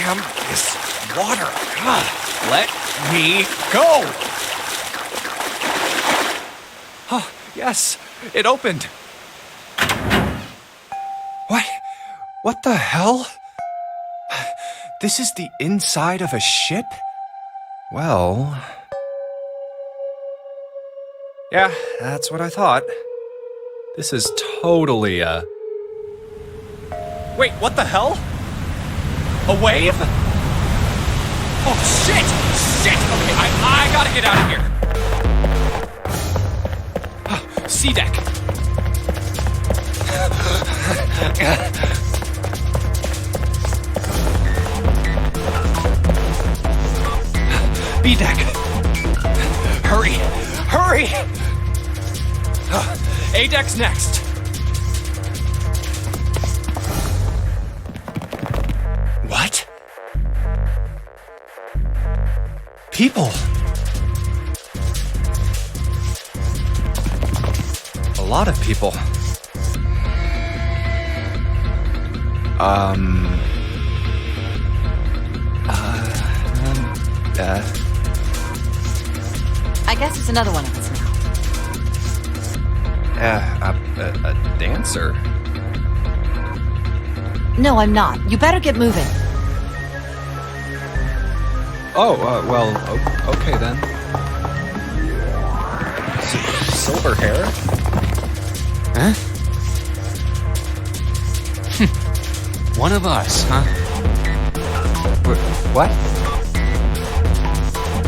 Damn this water. God, let me go. Oh, yes, it opened. What? What the hell? This is the inside of a ship? Well... yeah, that's what I thought. This is totally a... Wait, what the hell? A wave? Oh, shit! Shit! Okay, I gotta get out of here. C deck. B deck. Hurry! Hurry! A deck's next. What? People. A lot of people. I guess it's another one of us now. A dancer? No, I'm not. You better get moving. Oh, well, okay then. Silver hair? Huh? One of us, huh? What?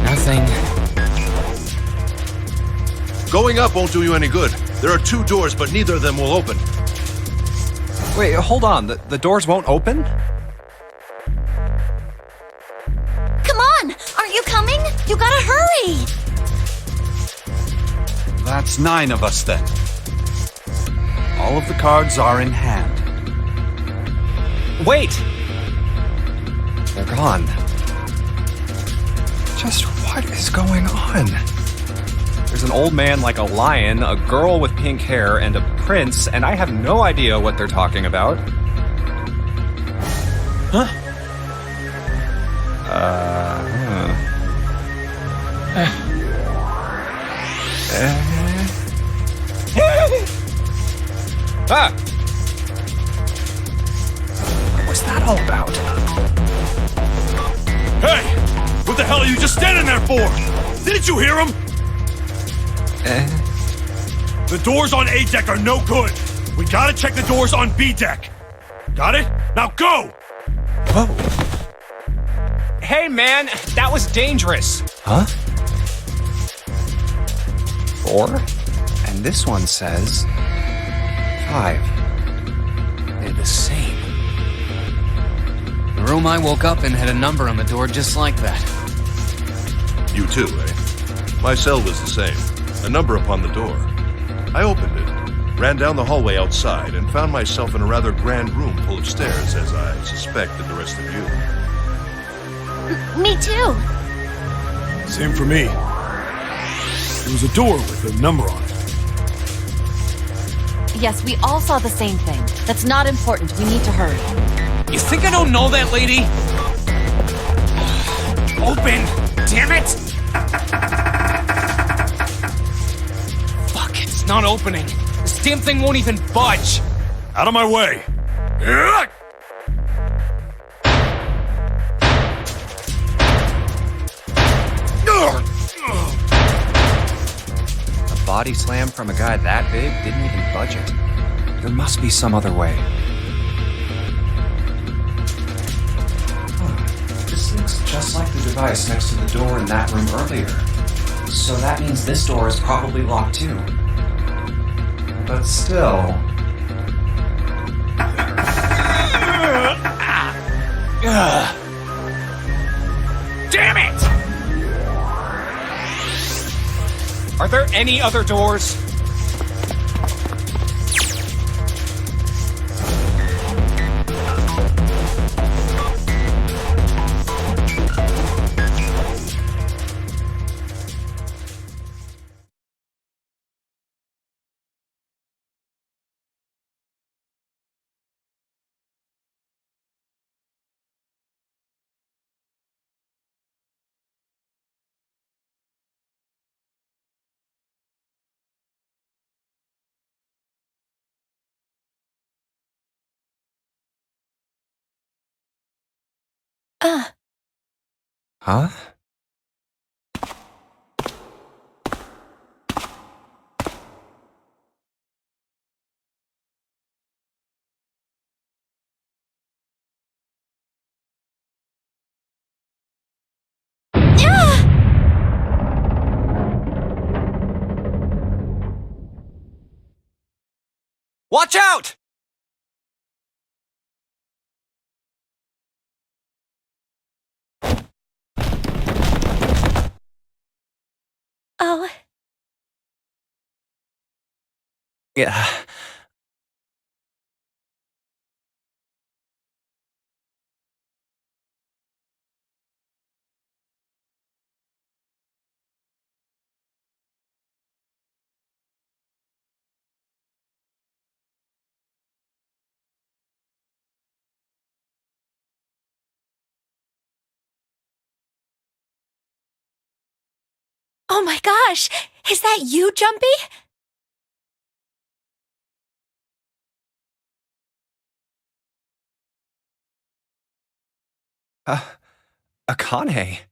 Nothing. Going up won't do you any good. There are 2 doors, but neither of them will open. Wait, hold on. The doors won't open? Come on! Aren't you coming? You gotta hurry! That's 9 of us then. All of the cards are in hand. Wait! They're gone. Just what is going on? There's an old man like a lion, a girl with pink hair, and a prince, and I have no idea what they're talking about. Huh? Ah! What was that all about? Hey! What the hell are you just standing there for? Didn't you hear him? The doors on A deck are no good. We gotta check the doors on B deck. Got it? Now go! Whoa. Hey, man, that was dangerous. Huh? 4? And this one says 5. They're the same. The room I woke up in had a number on the door just like that. You too, eh? My cell was the same. A number upon the door. I opened it, ran down the hallway outside, and found myself in a rather grand room full of stairs, as I suspected the rest of you. Me too! Same for me. There was a door with a number on it. Yes, we all saw the same thing. That's not important. We need to hurry. You think I don't know that lady? Open! Damn it! Fuck, it's not opening. This damn thing won't even budge. Out of my way! A body slam from a guy that big didn't even budge it. There must be some other way. This looks just like the device next to the door in that room earlier. So that means this door is probably locked too. But still... Damn it! Are there any other doors? Huh? Watch out! Oh, Yeah. oh my gosh! Is that you, Jumpy? Akane.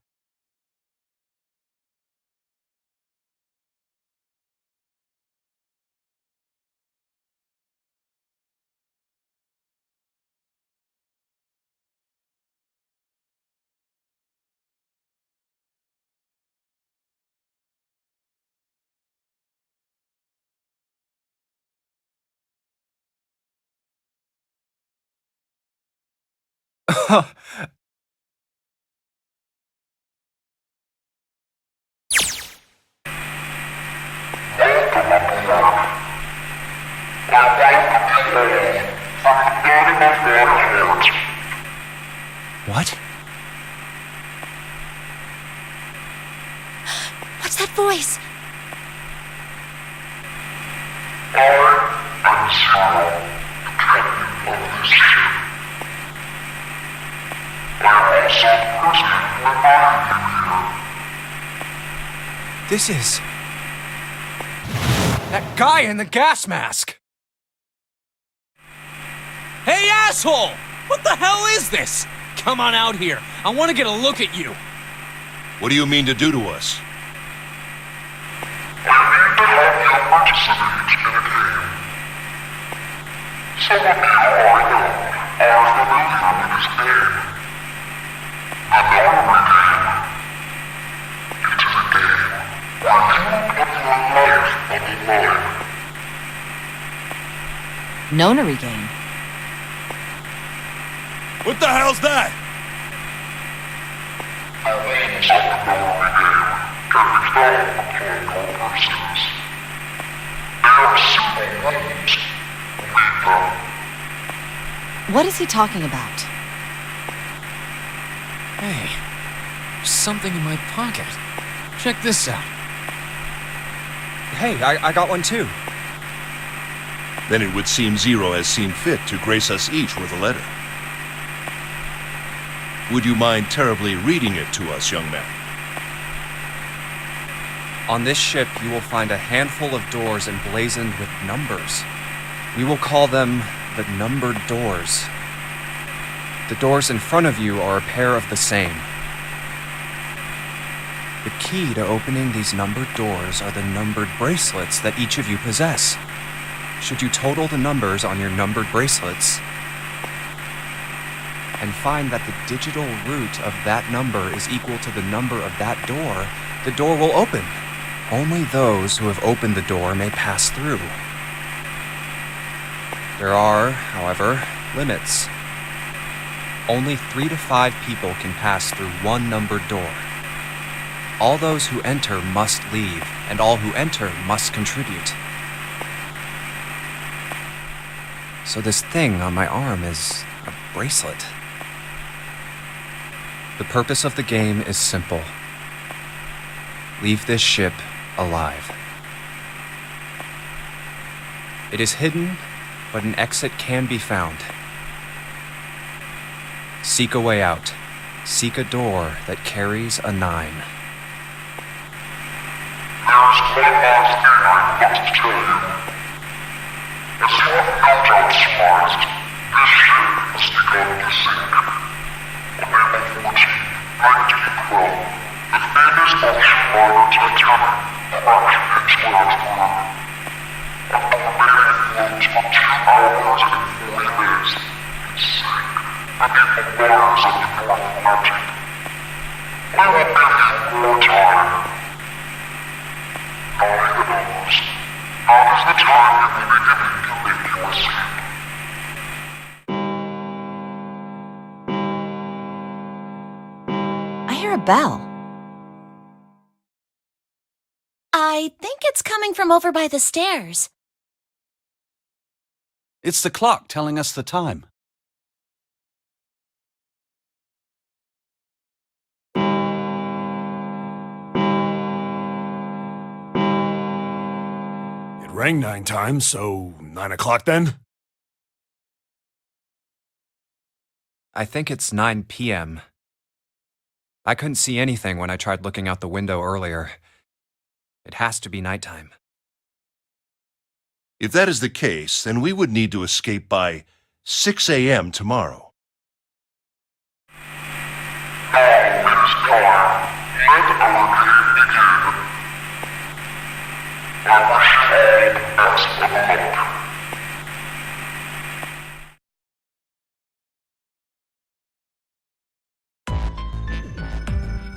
What? What's that voice? This is... that guy in the gas mask! Hey, asshole! What the hell is this? Come on out here. I want to get a look at you. What do you mean to do to us? Nonary game. What the hell's that? What is he talking about? Hey, there's something in my pocket. Check this out. Hey, I got one too. Then it would seem Zero has seen fit to grace us each with a letter. Would you mind terribly reading it to us, young man? On this ship, you will find a handful of doors emblazoned with numbers. We will call them the numbered doors. The doors in front of you are a pair of the same. The key to opening these numbered doors are the numbered bracelets that each of you possess. Should you total the numbers on your numbered bracelets and find that the digital root of that number is equal to the number of that the door will open. Only those who have opened the door may pass through. There are, however, limits. Only 3 to 5 people can pass through one numbered door. All those who enter must leave, and all who enter must contribute. So this thing on my arm is a bracelet. The purpose of the game is simple. Leave this ship alive. It is hidden, but an exit can be found. Seek a way out. Seek a door that carries a 9. I hear a bell. I think it's coming from over by the stairs. It's the clock telling us the time. It rang 9 times, so 9 o'clock then? I think it's 9 p.m. I couldn't see anything when I tried looking out the window earlier. It has to be nighttime. If that is the case, then we would need to escape by 6 a.m. tomorrow.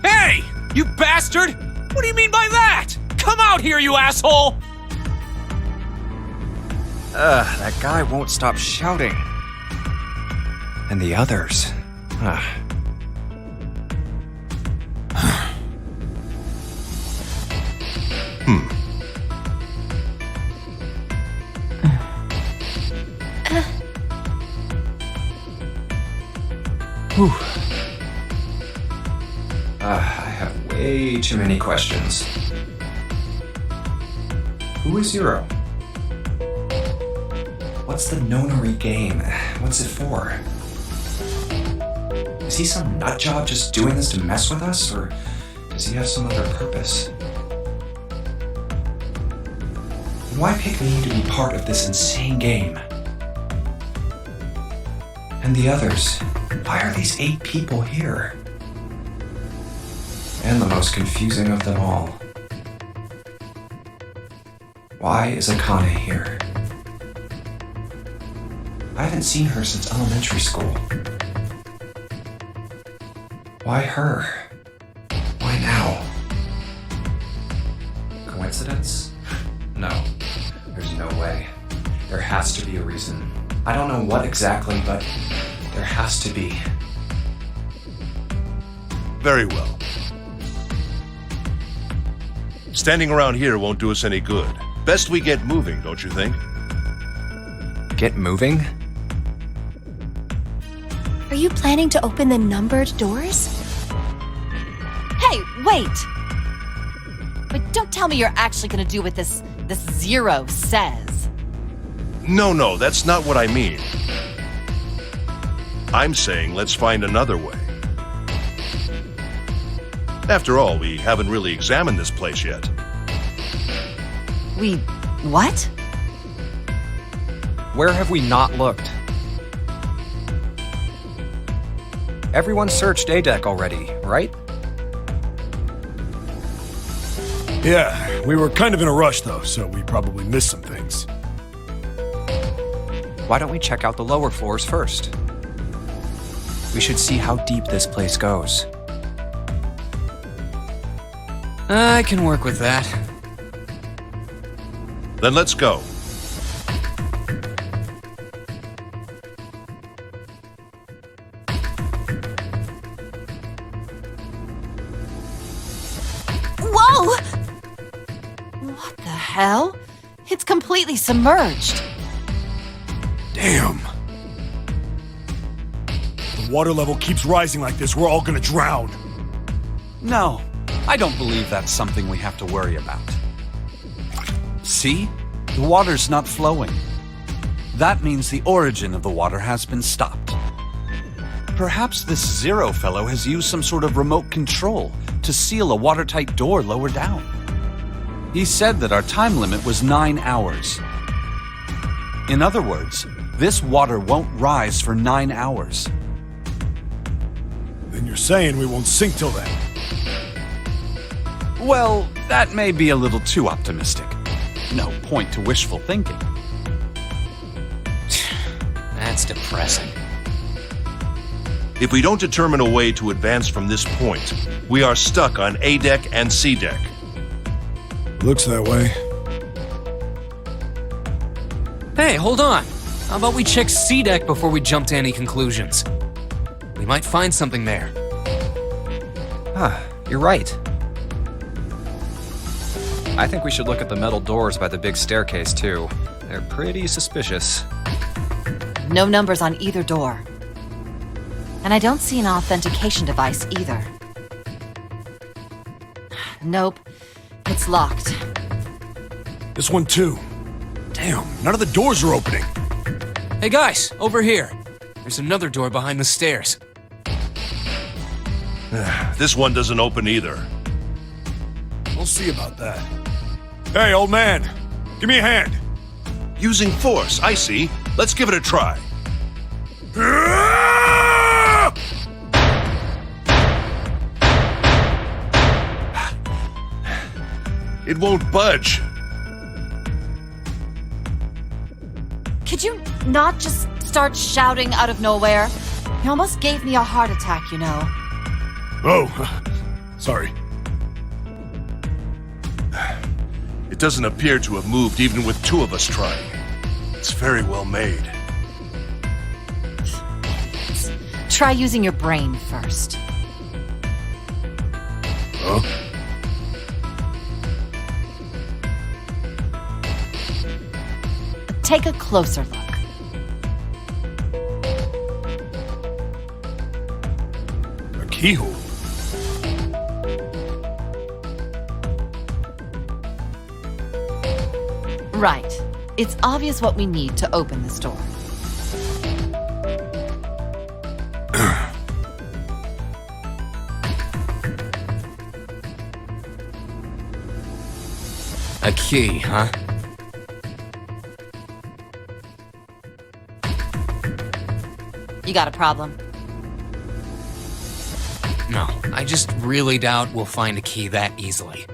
Hey! You bastard! What do you mean by that? Come out here, you asshole! That guy won't stop shouting. And the others. I have way too many questions. Who is Zero? What's the Nonary game? What's it for? Is he some nutjob just doing this to mess with us, or does he have some other purpose? And why pick me to be part of this insane game? And the others? Why are these 8 people here? And the most confusing of them all. Why is Akane here? I haven't seen her since elementary school. Why her? Why now? Coincidence? No. There's no way. There has to be a reason. I don't know what exactly, but there has to be. Very well. Standing around here won't do us any good. Best we get moving, don't you think? Get moving? Are you planning to open the numbered doors? Hey, wait! But don't tell me you're actually gonna do what this Zero says. No, that's not what I mean. I'm saying let's find another way. After all, we haven't really examined this place yet. What? Where have we not looked? Everyone searched A-Deck already, right? Yeah, we were kind of in a rush though, so we probably missed some things. Why don't we check out the lower floors first? We should see how deep this place goes. I can work with that. Then let's go. Whoa! What the hell? It's completely submerged. Damn. The water level keeps rising like this, we're all gonna drown. No, I don't believe that's something we have to worry about. See? The water's not flowing. That means the origin of the water has been stopped. Perhaps this Zero fellow has used some sort of remote control to seal a watertight door lower down. He said that our time limit was 9 hours. In other words, this water won't rise for 9 hours. Then you're saying we won't sink till then. Well, that may be a little too optimistic. No point to wishful thinking. That's depressing. If we don't determine a way to advance from this point, we are stuck on A deck and C deck. Looks that way. Hey, hold on. How about we check C deck before we jump to any conclusions? We might find something there. You're right. I think we should look at the metal doors by the big staircase, too. They're pretty suspicious. No numbers on either door. And I don't see an authentication device either. Nope. It's locked. This one too. Damn, none of the doors are opening. Hey guys, over here. There's another door behind the stairs. This one doesn't open either. We'll see about that. Hey, old man, give me a hand. Using force, I see. Let's give it a try. It won't budge. Could you not just start shouting out of nowhere? You almost gave me a heart attack, you know. Oh, sorry. It doesn't appear to have moved even with two of us trying. It's very well made. Try using your brain first. Huh? Take a closer look. A keyhole. Right. It's obvious what we need to open this door. A key, huh? You got a problem? No, I just really doubt we'll find a key that easily.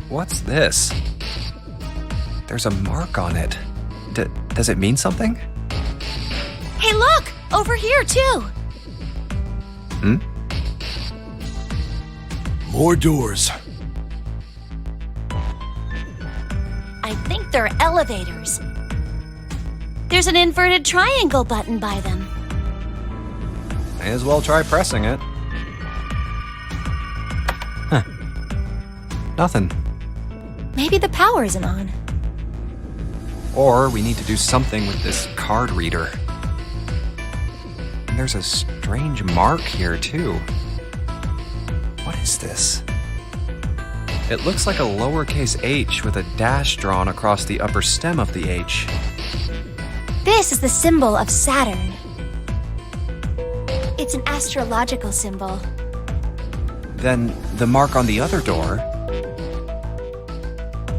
What's this? There's a mark on it. Does it mean something? Hey, look! Over here, too! More doors. I think they're elevators. There's an inverted triangle button by them. May as well try pressing it. Huh. Nothing. Maybe the power isn't on. Or we need to do something with this card reader. And there's a strange mark here, too. What is this? It looks like a lowercase h with a dash drawn across the upper stem of the H. This is the symbol of Saturn. It's an astrological symbol. Then the mark on the other door.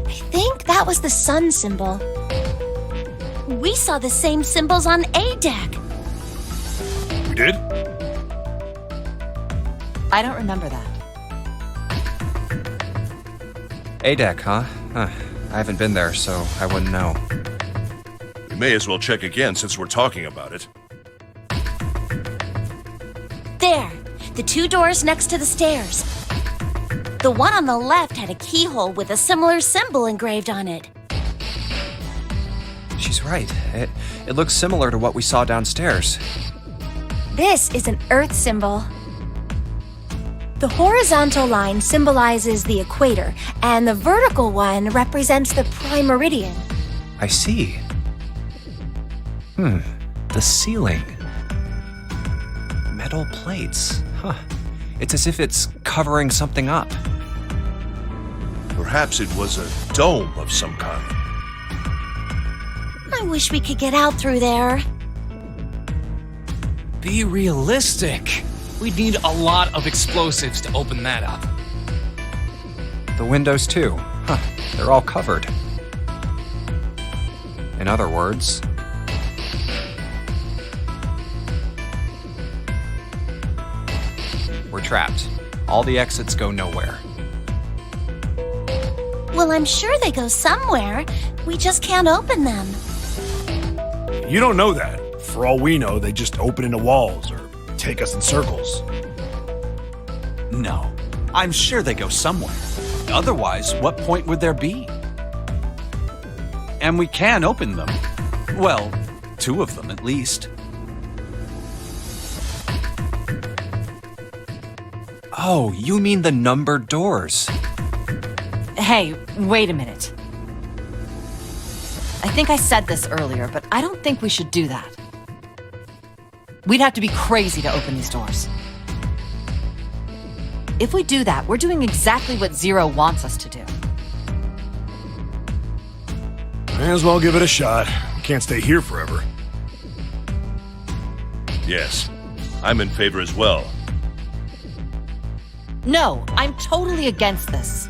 I think that was the sun symbol. We saw the same symbols on A deck. We did? I don't remember that. A deck, huh? I haven't been there, so I wouldn't know. We may as well check again since we're talking about it. There, the two doors next to the stairs. The one on the left had a keyhole with a similar symbol engraved on it. She's right. It looks similar to what we saw downstairs. This is an Earth symbol. The horizontal line symbolizes the equator, and the vertical one represents the prime meridian. I see. The ceiling. Metal plates. Huh. It's as if it's covering something up. Perhaps it was a dome of some kind. I wish we could get out through there. Be realistic. We'd need a lot of explosives to open that up. The windows, too. Huh. They're all covered. In other words, trapped. All the exits go nowhere. Well, I'm sure they go somewhere. We just can't open them. You don't know that. For all we know, they just open into walls or take us in circles. No, I'm sure they go somewhere. Otherwise, what point would there be? And we can open them. Well, 2 of them at least. Oh, you mean the numbered doors. Hey, wait a minute. I think I said this earlier, but I don't think we should do that. We'd have to be crazy to open these doors. If we do that, we're doing exactly what Zero wants us to do. May as well give it a shot. We can't stay here forever. Yes, I'm in favor as well. No, I'm totally against this.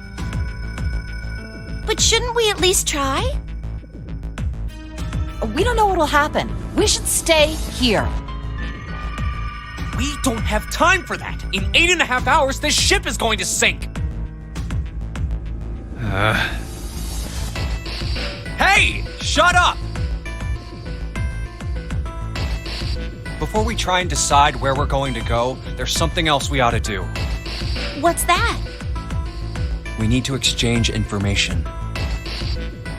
But shouldn't we at least try? We don't know what'll happen. We should stay here. We don't have time for that. In 8.5 hours, this ship is going to sink. Hey! Shut up! Before we try and decide where we're going to go, there's something else we ought to do. What's that? We need to exchange information.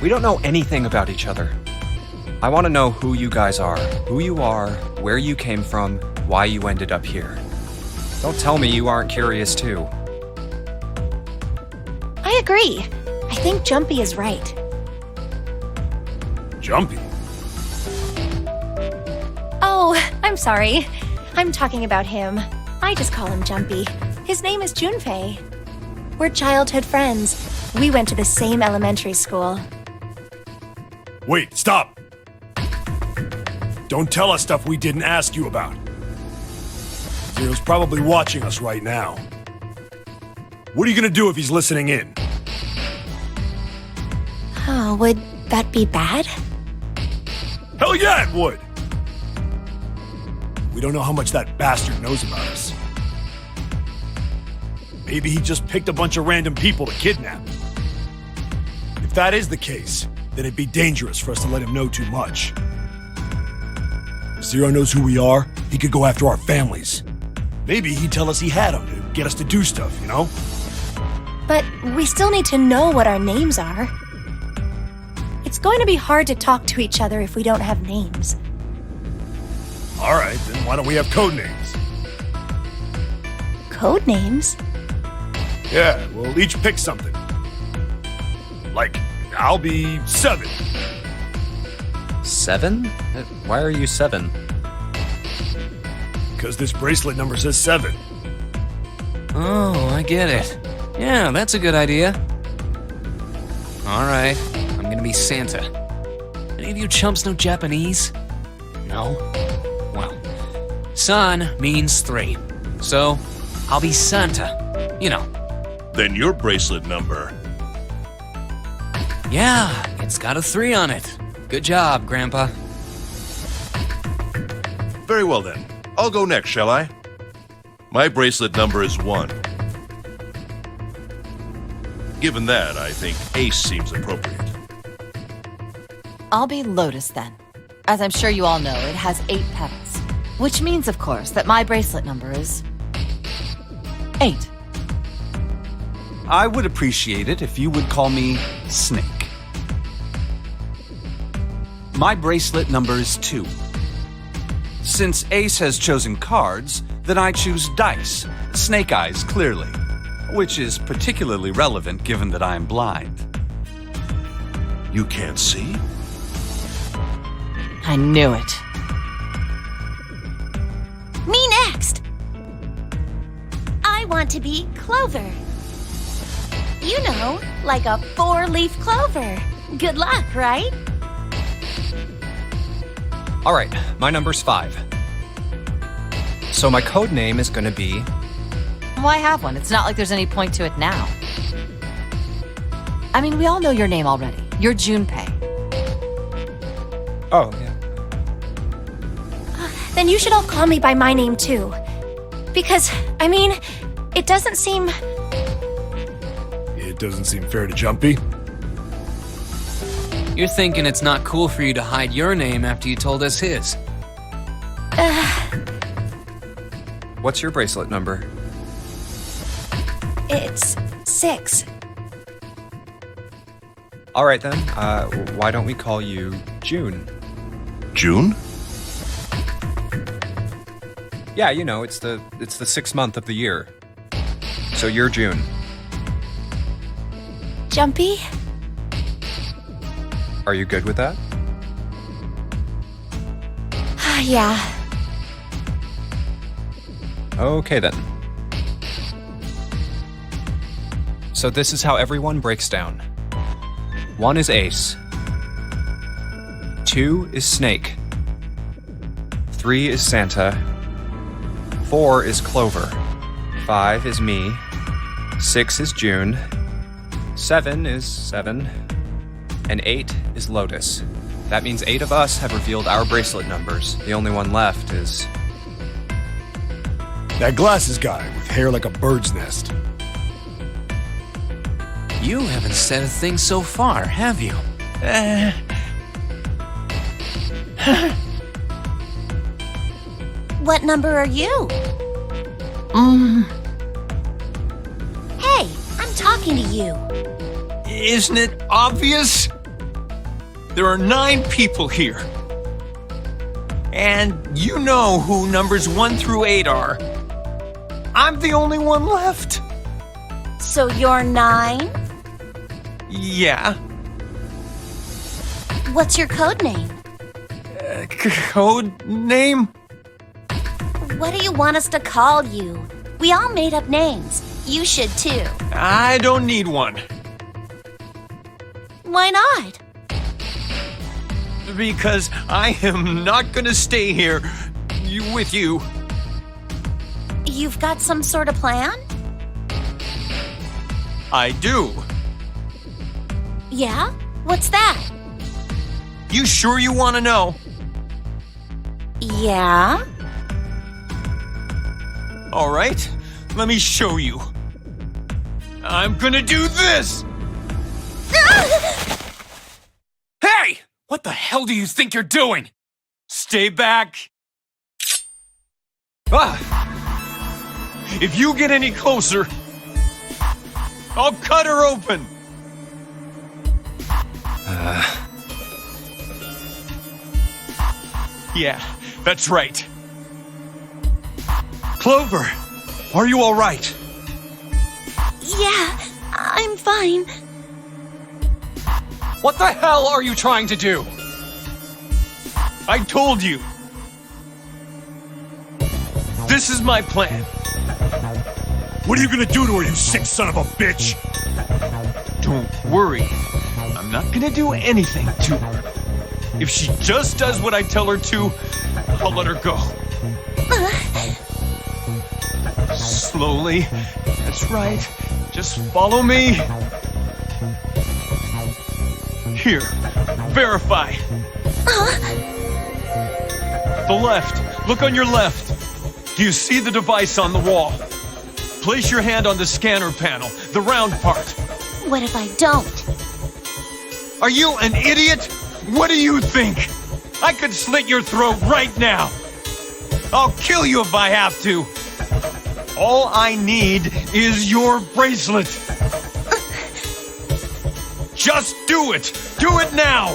We don't know anything about each other. I want to know who you guys are, who you are, where you came from, why you ended up here. Don't tell me you aren't curious too. I agree. I think Jumpy is right. Jumpy. Oh, I'm sorry. I'm talking about him. I just call him Jumpy. His name is Junpei. We're childhood friends. We went to the same elementary school. Wait, stop! Don't tell us stuff we didn't ask you about. Zero's probably watching us right now. What are you gonna do if he's listening in? Oh, would that be bad? Hell yeah, it would! We don't know how much that bastard knows about us. Maybe he just picked a bunch of random people to kidnap. If that is the case, then it'd be dangerous for us to let him know too much. If Zero knows who we are, he could go after our families. Maybe he'd tell us he had them to get us to do stuff, you know? But we still need to know what our names are. It's going to be hard to talk to each other if we don't have names. Alright, then why don't we have code names? Code names? Yeah, we'll each pick something. Like, I'll be 7. 7? Why are you 7? Because this bracelet number says 7. Oh, I get it. Yeah, that's a good idea. All right, I'm gonna be Santa. Any of you chumps know Japanese? No? Well, San means 3. So, I'll be Santa. You know. Then your bracelet number. Yeah, it's got a 3 on it. Good job, Grandpa. Very well then. I'll go next, shall I? My bracelet number is 1. Given that, I think Ace seems appropriate. I'll be Lotus then. As I'm sure you all know, it has 8 petals. Which means, of course, that my bracelet number is 8. I would appreciate it if you would call me Snake. My bracelet number is 2. Since Ace has chosen cards, then I choose dice, snake eyes clearly, which is particularly relevant given that I am blind. You can't see? I knew it. Me next! I want to be Clover. You know, like a 4-leaf clover. Good luck, right? All right, my number's 5. So my code name is gonna be... Why have one? It's not like there's any point to it now. I mean, we all know your name already. You're Junpei. Oh, yeah. Then you should all call me by my name too. Because, I mean, It doesn't seem... It doesn't seem fair to Jumpy. You're thinking it's not cool for you to hide your name after you told us his. What's your bracelet number? It's 6. All right then. Why don't we call you June? June? Yeah, you know, it's the 6th month of the year. So you're June. Jumpy? Are you good with that? Yeah. Okay then. So this is how everyone breaks down. 1 is Ace. 2 is Snake. 3 is Santa. 4 is Clover. 5 is me. 6 is June. 7 is Seven. And 8 is Lotus. That means 8 of us have revealed our bracelet numbers. The only one left is... That glasses guy with hair like a bird's nest. You haven't said a thing so far, have you? What number are you? Hey, I'm talking to you. Isn't it obvious? There are 9 people here. And you know who numbers 1 through 8 are. I'm the only one left. So you're 9? Yeah. What's your code name? Code name? What do you want us to call you? We all made up names. You should too. I don't need one. Why not? Because I am not gonna stay here with you. You've got some sort of plan? I do. Yeah? What's that? You sure you want to know? Yeah? All right, let me show you. I'm gonna do this! Hey! What the hell do you think you're doing? Stay back. Ah! If you get any closer, I'll cut her open. Yeah, that's right. Clover, are you all right? Yeah, I'm fine. What the hell are you trying to do? I told you. This is my plan. What are you gonna do to her, you sick son of a bitch? Don't worry. I'm not gonna do anything to her. If she just does what I tell her to, I'll let her go. Slowly. That's right. Just follow me. Here. Verify. The left. Look on your left. Do you see the device on the wall? Place your hand on the scanner panel, the round part. What if I don't? Are you an idiot? What do you think? I could slit your throat right now. I'll kill you if I have to. All I need is your bracelet. Just do it. Do it now.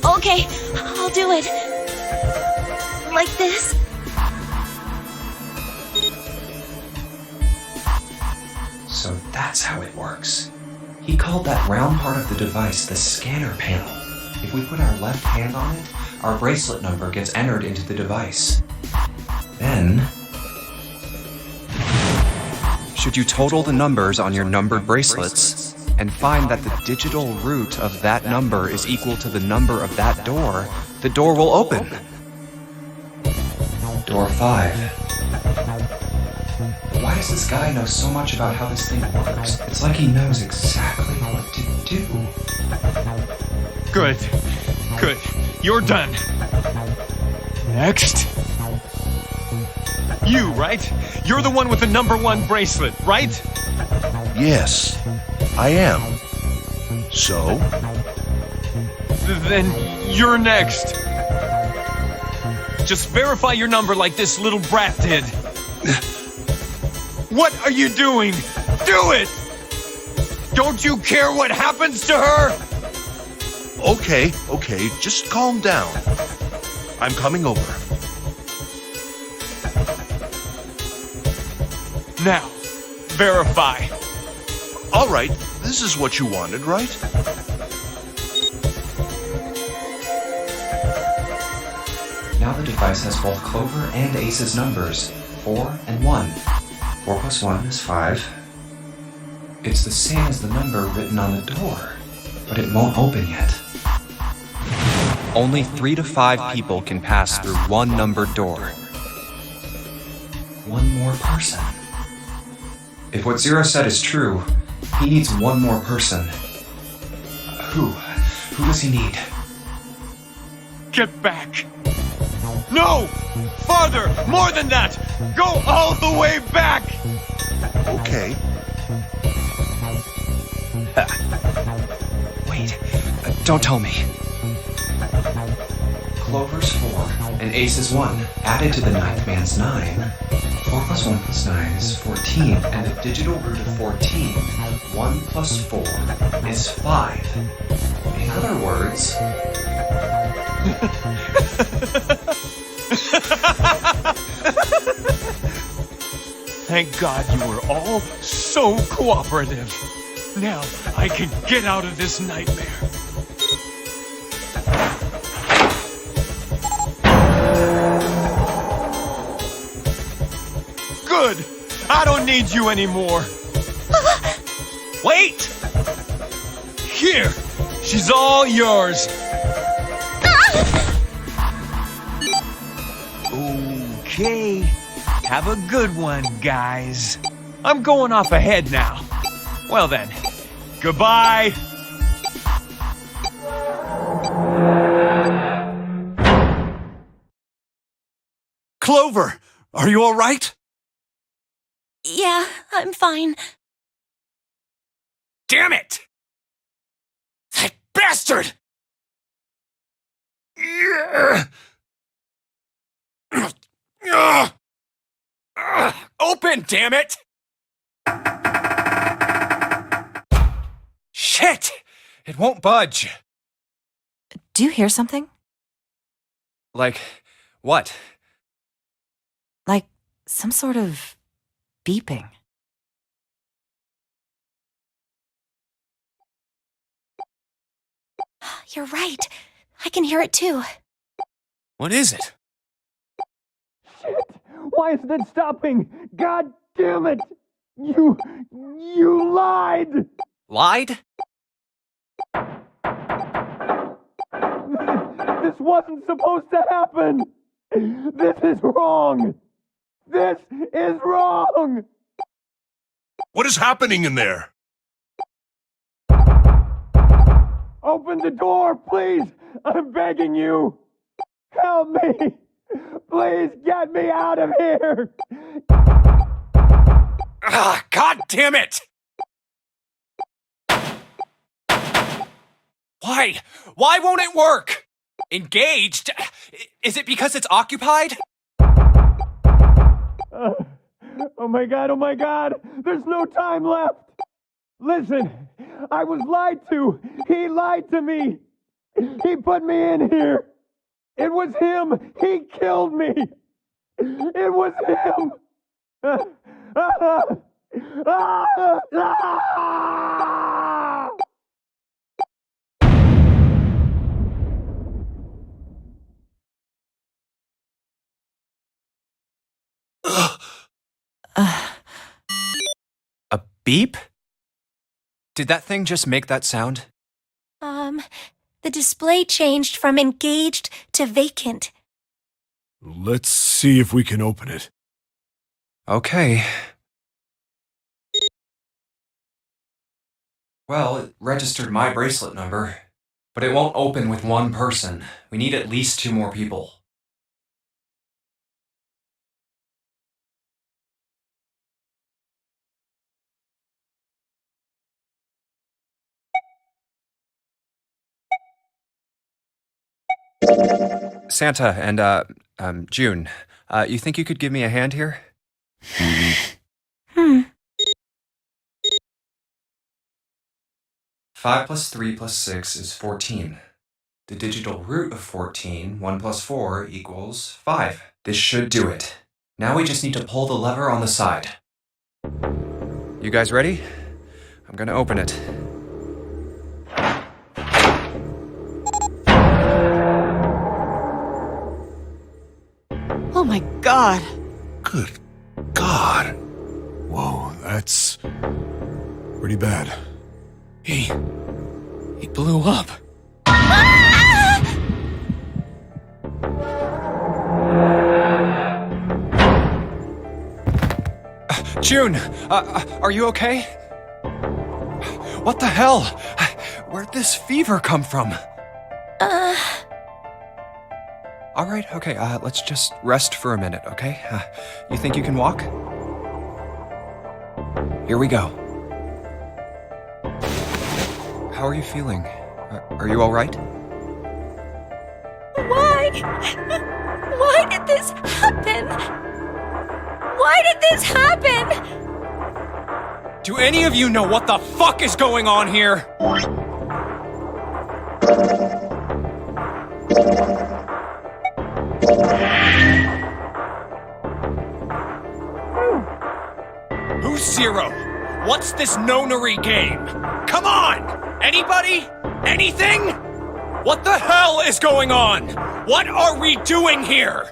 Okay, I'll do it. Like this? So that's how it works. He called that round part of the device the scanner panel. If we put our left hand on it, our bracelet number gets entered into the device. Then... Should you total the numbers on your numbered bracelets and find that the digital root of that number is equal to the number of that door, the door will open. Door 5. Why does this guy know so much about how this thing works? It's like he knows exactly what to do. Good. Good. You're done. Next. You, right? You're the one with the #1 bracelet, right? Yes, I am. So? Then you're next. Just verify your number like this little brat did. What are you doing? Do it! Don't you care what happens to her? Okay, just calm down. I'm coming over. Now, verify. All right, this is what you wanted, right? Now the device has both Clover and Ace's numbers, 4 and 1. 4 plus 1 is 5. It's the same as the number written on the door, but it won't open yet. Only 3 to 5 people can pass through one numbered door. One more person. If what Zero said is true, he needs one more person. Who? Who does he need? Get back! No! Farther! More than that! Go all the way back! Okay. Wait, don't tell me. Clover's 4 and Ace's 1 added to the ninth man's 9. 4 plus 1 plus 9 is 14, and the digital root of 14, 1 plus 4, is 5. In other words... Thank God you were all so cooperative. Now I can get out of this nightmare. Good! I don't need you anymore. Wait! Here! She's all yours. Okay. Have a good one, guys. I'm going off ahead now. Well then, goodbye. Clover, are you all right? Yeah, I'm fine. Damn it! That bastard! Open, damn it! Shit! It won't budge. Do you hear something? Like, what? Like some sort of beeping. You're right. I can hear it too. What is it? Shit! Why isn't it stopping? God damn it! You lied! Lied? This wasn't supposed to happen! This is wrong! This is wrong! What is happening in there? Open the door, please! I'm begging you! Help me! Please get me out of here! Ah, God damn it! Why? Why won't it work? Engaged? Is it because it's occupied? Oh my god, there's no time left! Listen, I was lied to! He lied to me! He put me in here! It was him! He killed me! It was him! A beep? Did that thing just make that sound? The display changed from engaged to vacant. Let's see if we can open it. Okay. Well, it registered my bracelet number, but it won't open with one person. We need at least 2 more people. Santa and, June, you think you could give me a hand here? 5 plus 3 plus 6 is 14. The digital root of 14, 1 plus 4, equals 5. This should do it. Now we just need to pull the lever on the side. You guys ready? I'm gonna open it. Oh my god. Good God. Whoa, that's pretty bad. He blew up. June, are you okay? What the hell? Where'd this fever come from? All right, okay, let's just rest for a minute, okay? You think you can walk? Here we go. How are you feeling? Are you all right? Why? Why did this happen? Why did this happen? Do any of you know what the fuck is going on here? Who's Zero? What's this nonary game? Come on! Anybody? Anything? What the hell is going on? What are we doing here?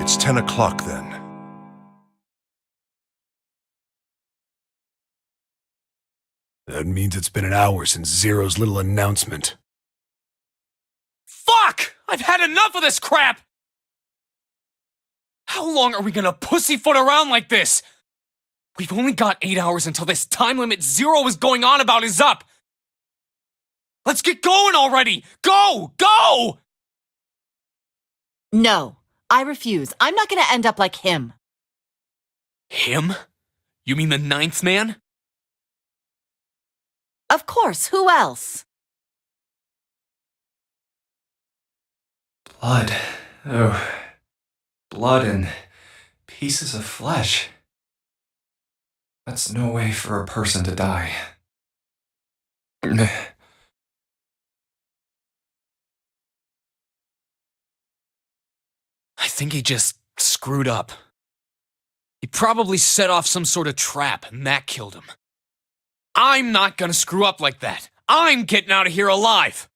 It's 10 o'clock then. That means it's been an hour since Zero's little announcement. Fuck! I've had enough of this crap! How long are we gonna pussyfoot around like this? We've only got 8 hours until this time limit Zero is going on about is up! Let's get going already! Go! Go! No, I refuse. I'm not gonna end up like him. Him? You mean the ninth man? Of course, who else? Blood. Oh. Blood and pieces of flesh. That's no way for a person to die. I think he just screwed up. He probably set off some sort of trap, and that killed him. I'm not gonna screw up like that. I'm getting out of here alive.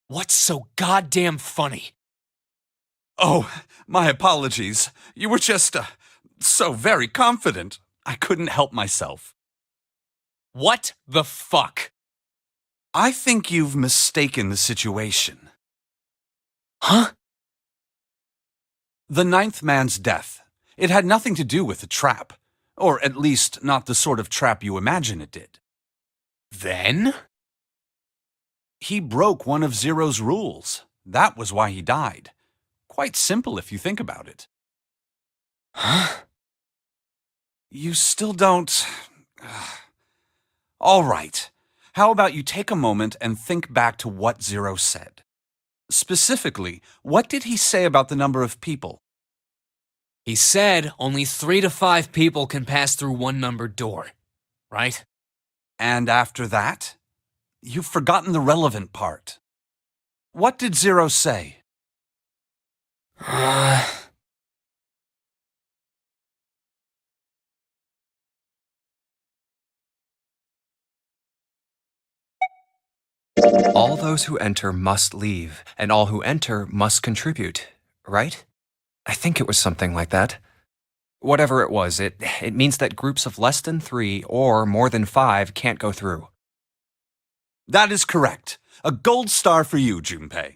What's so goddamn funny? Oh, my apologies. You were just, so very confident. I couldn't help myself. What the fuck? I think you've mistaken the situation. Huh? The ninth man's death. It had nothing to do with the trap. Or at least not the sort of trap you imagine it did. Then? He broke one of Zero's rules. That was why he died. Quite simple if you think about it. Huh? You still don't... All right. How about you take a moment and think back to what Zero said? Specifically, what did he say about the number of people? He said only 3 to 5 people can pass through one numbered door, right? And after that? You've forgotten the relevant part. What did Zero say? All those who enter must leave, and all who enter must contribute, right? I think it was something like that. Whatever it was, it means that groups of less than 3 or more than 5 can't go through. That is correct. A gold star for you, Junpei.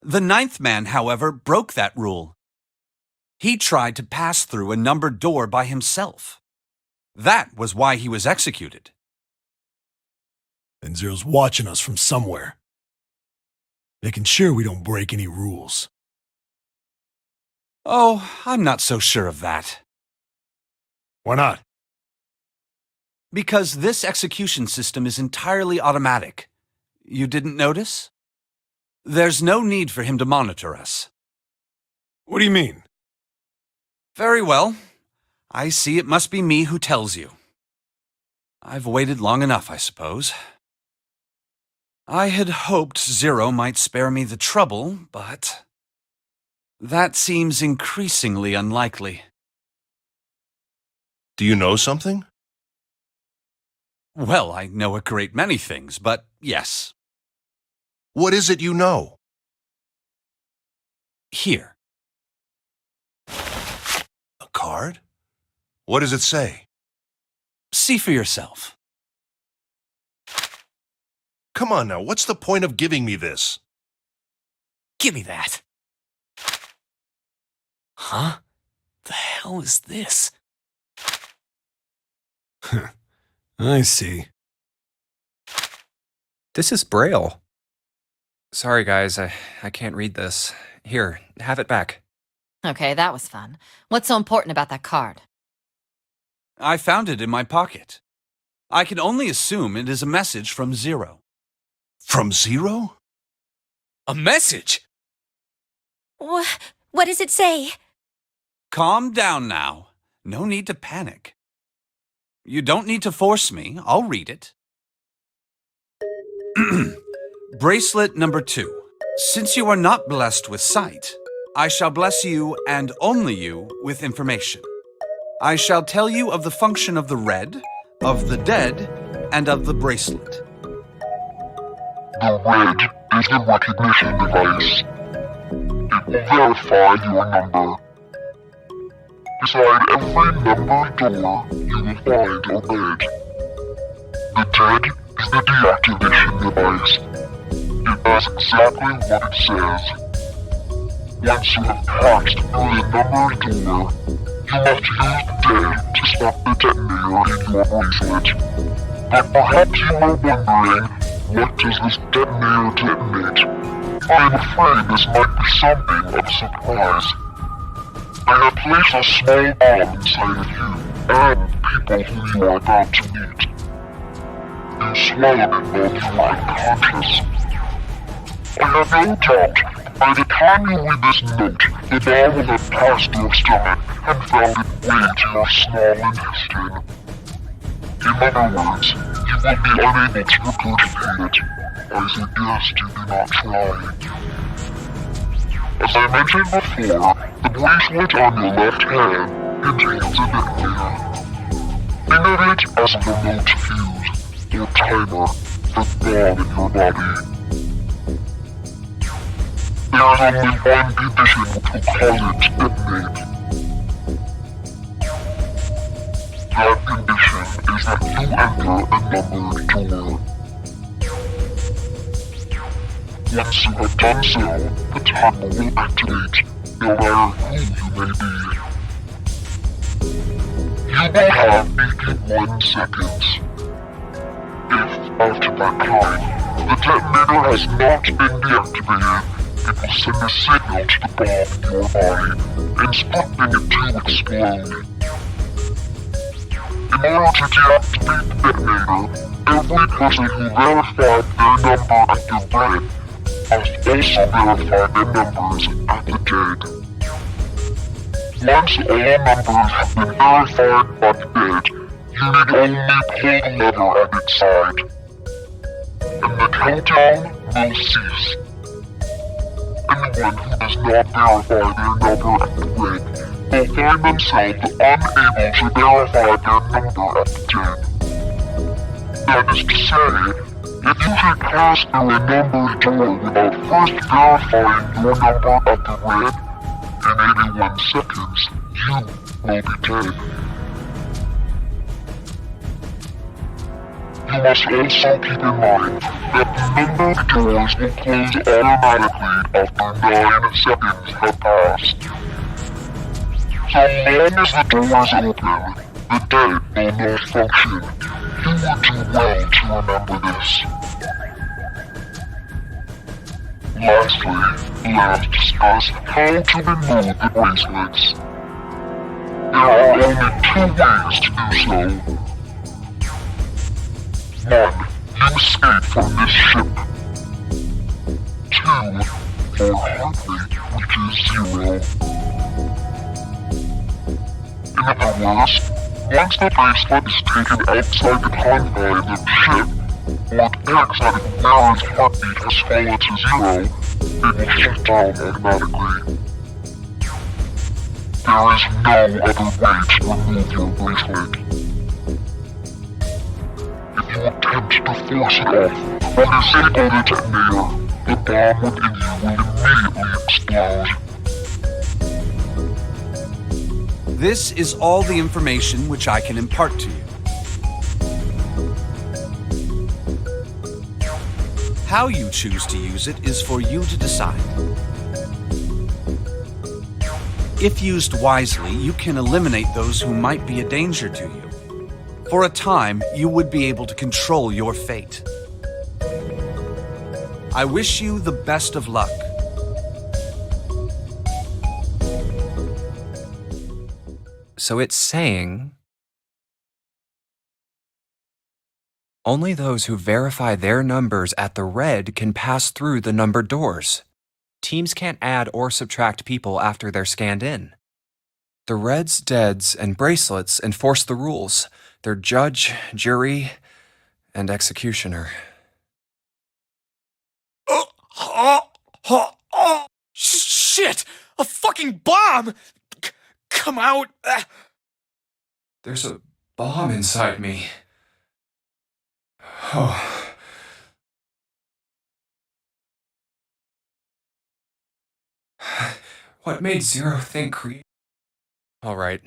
The ninth man, however, broke that rule. He tried to pass through a numbered door by himself. That was why he was executed. And Zero's watching us from somewhere. Making sure we don't break any rules. Oh, I'm not so sure of that. Why not? Because this execution system is entirely automatic. You didn't notice? There's no need for him to monitor us. What do you mean? Very well. I see it must be me who tells you. I've waited long enough, I suppose. I had hoped Zero might spare me the trouble, but that seems increasingly unlikely. Do you know something? Well, I know a great many things, but yes. What is it you know? Here. A card? What does it say? See for yourself. Come on now, what's the point of giving me this? Give me that. Huh? The hell is this? I see. This is Braille. Sorry, guys, I can't read this. Here, have it back. Okay, that was fun. What's so important about that card? I found it in my pocket. I can only assume it is a message from Zero. From Zero? A message? What does it say? Calm down now. No need to panic. You don't need to force me. I'll read it. Bracelet number 2. Since you are not blessed with sight, I shall bless you and only you with information. I shall tell you of the function of the red, of the dead, and of the bracelet. The red is the recognition device. It will verify your number. Beside every numbered door, you will find a red. The dead is the deactivation device. It does exactly what it says. Once you have passed through the numbered door, you must use the dead to stop the detonator in your bracelet. But perhaps you are wondering, what does this detonator detonate? I am afraid this might be something of a surprise. I have placed a small bomb inside of you and people whom you are about to meet. You swallowed it while you were unconscious. I have no doubt, by the time you read this note, the bomb will have passed your stomach and found its way to your small intestine. In other words, you will be unable to regurgitate it. I suggest you do not try. As I mentioned before, the bracelet on your left hand contains a detonator. Think of it as a remote fuse, or timer, for the bomb in your body. There is only one condition which will cause it to detonate. That condition is that you enter a numbered door. Once you have done so, the timer will activate, no matter who you may be. You will have 81 seconds. If, after that time, the detonator has not been deactivated, it will send a signal to the bomb in your body, instructing it to explode. In order to deactivate the detonator, every person who verified their number at the red must also verify their numbers at the dead. Once all numbers have been verified by the dead, you need only pull the lever at its side, and the countdown will cease. Anyone who does not verify their number at the red will find themselves unable to verify their number at the dead. That is to say, if you should pass through a numbered door without first verifying your number at the red, in 81 seconds, you will be dead. You must also keep in mind that the numbered doors will close automatically after 9 seconds have passed. So long as the door is open, the dead will not function. You would do well to remember this. Lastly, let us discuss how to remove the bracelets. There are only two ways to do so. One, you escape from this ship. Two, your heart rate reaches 0. In other words, once the bracelet is taken outside the confines of the ship, or the exotic wearer's heartbeat has fallen to 0, it will shut down automatically. There is no other way to remove your bracelet. If you attempt to force it off or disable the detonator, the bomb within you will immediately explode. This is all the information which I can impart to you. How you choose to use it is for you to decide. If used wisely, you can eliminate those who might be a danger to you. For a time, you would be able to control your fate. I wish you the best of luck. So it's saying only those who verify their numbers at the red can pass through the numbered doors. Teams can't add or subtract people after they're scanned in. The reds, deads, and bracelets enforce the rules. They're judge, jury, and executioner. Shit! A fucking bomb! Come out! There's a bomb inside me. Oh. What made Zero think All right,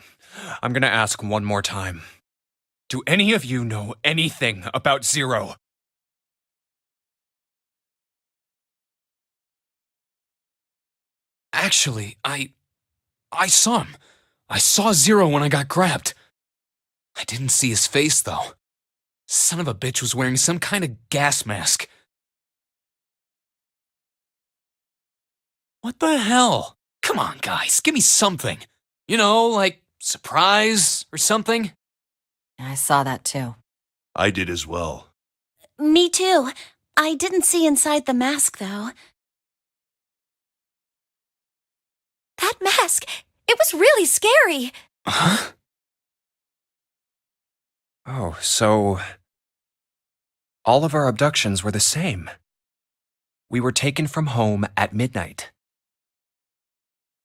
I'm gonna ask one more time. Do any of you know anything about Zero? Actually, I saw him. I saw Zero when I got grabbed. I didn't see his face, though. Son of a bitch was wearing some kind of gas mask. What the hell? Come on, guys, give me something. You know, like surprise or something? I saw that too. I did as well. Me too. I didn't see inside the mask, though. That mask! It was really scary! Huh? Oh, so all of our abductions were the same. We were taken from home at midnight.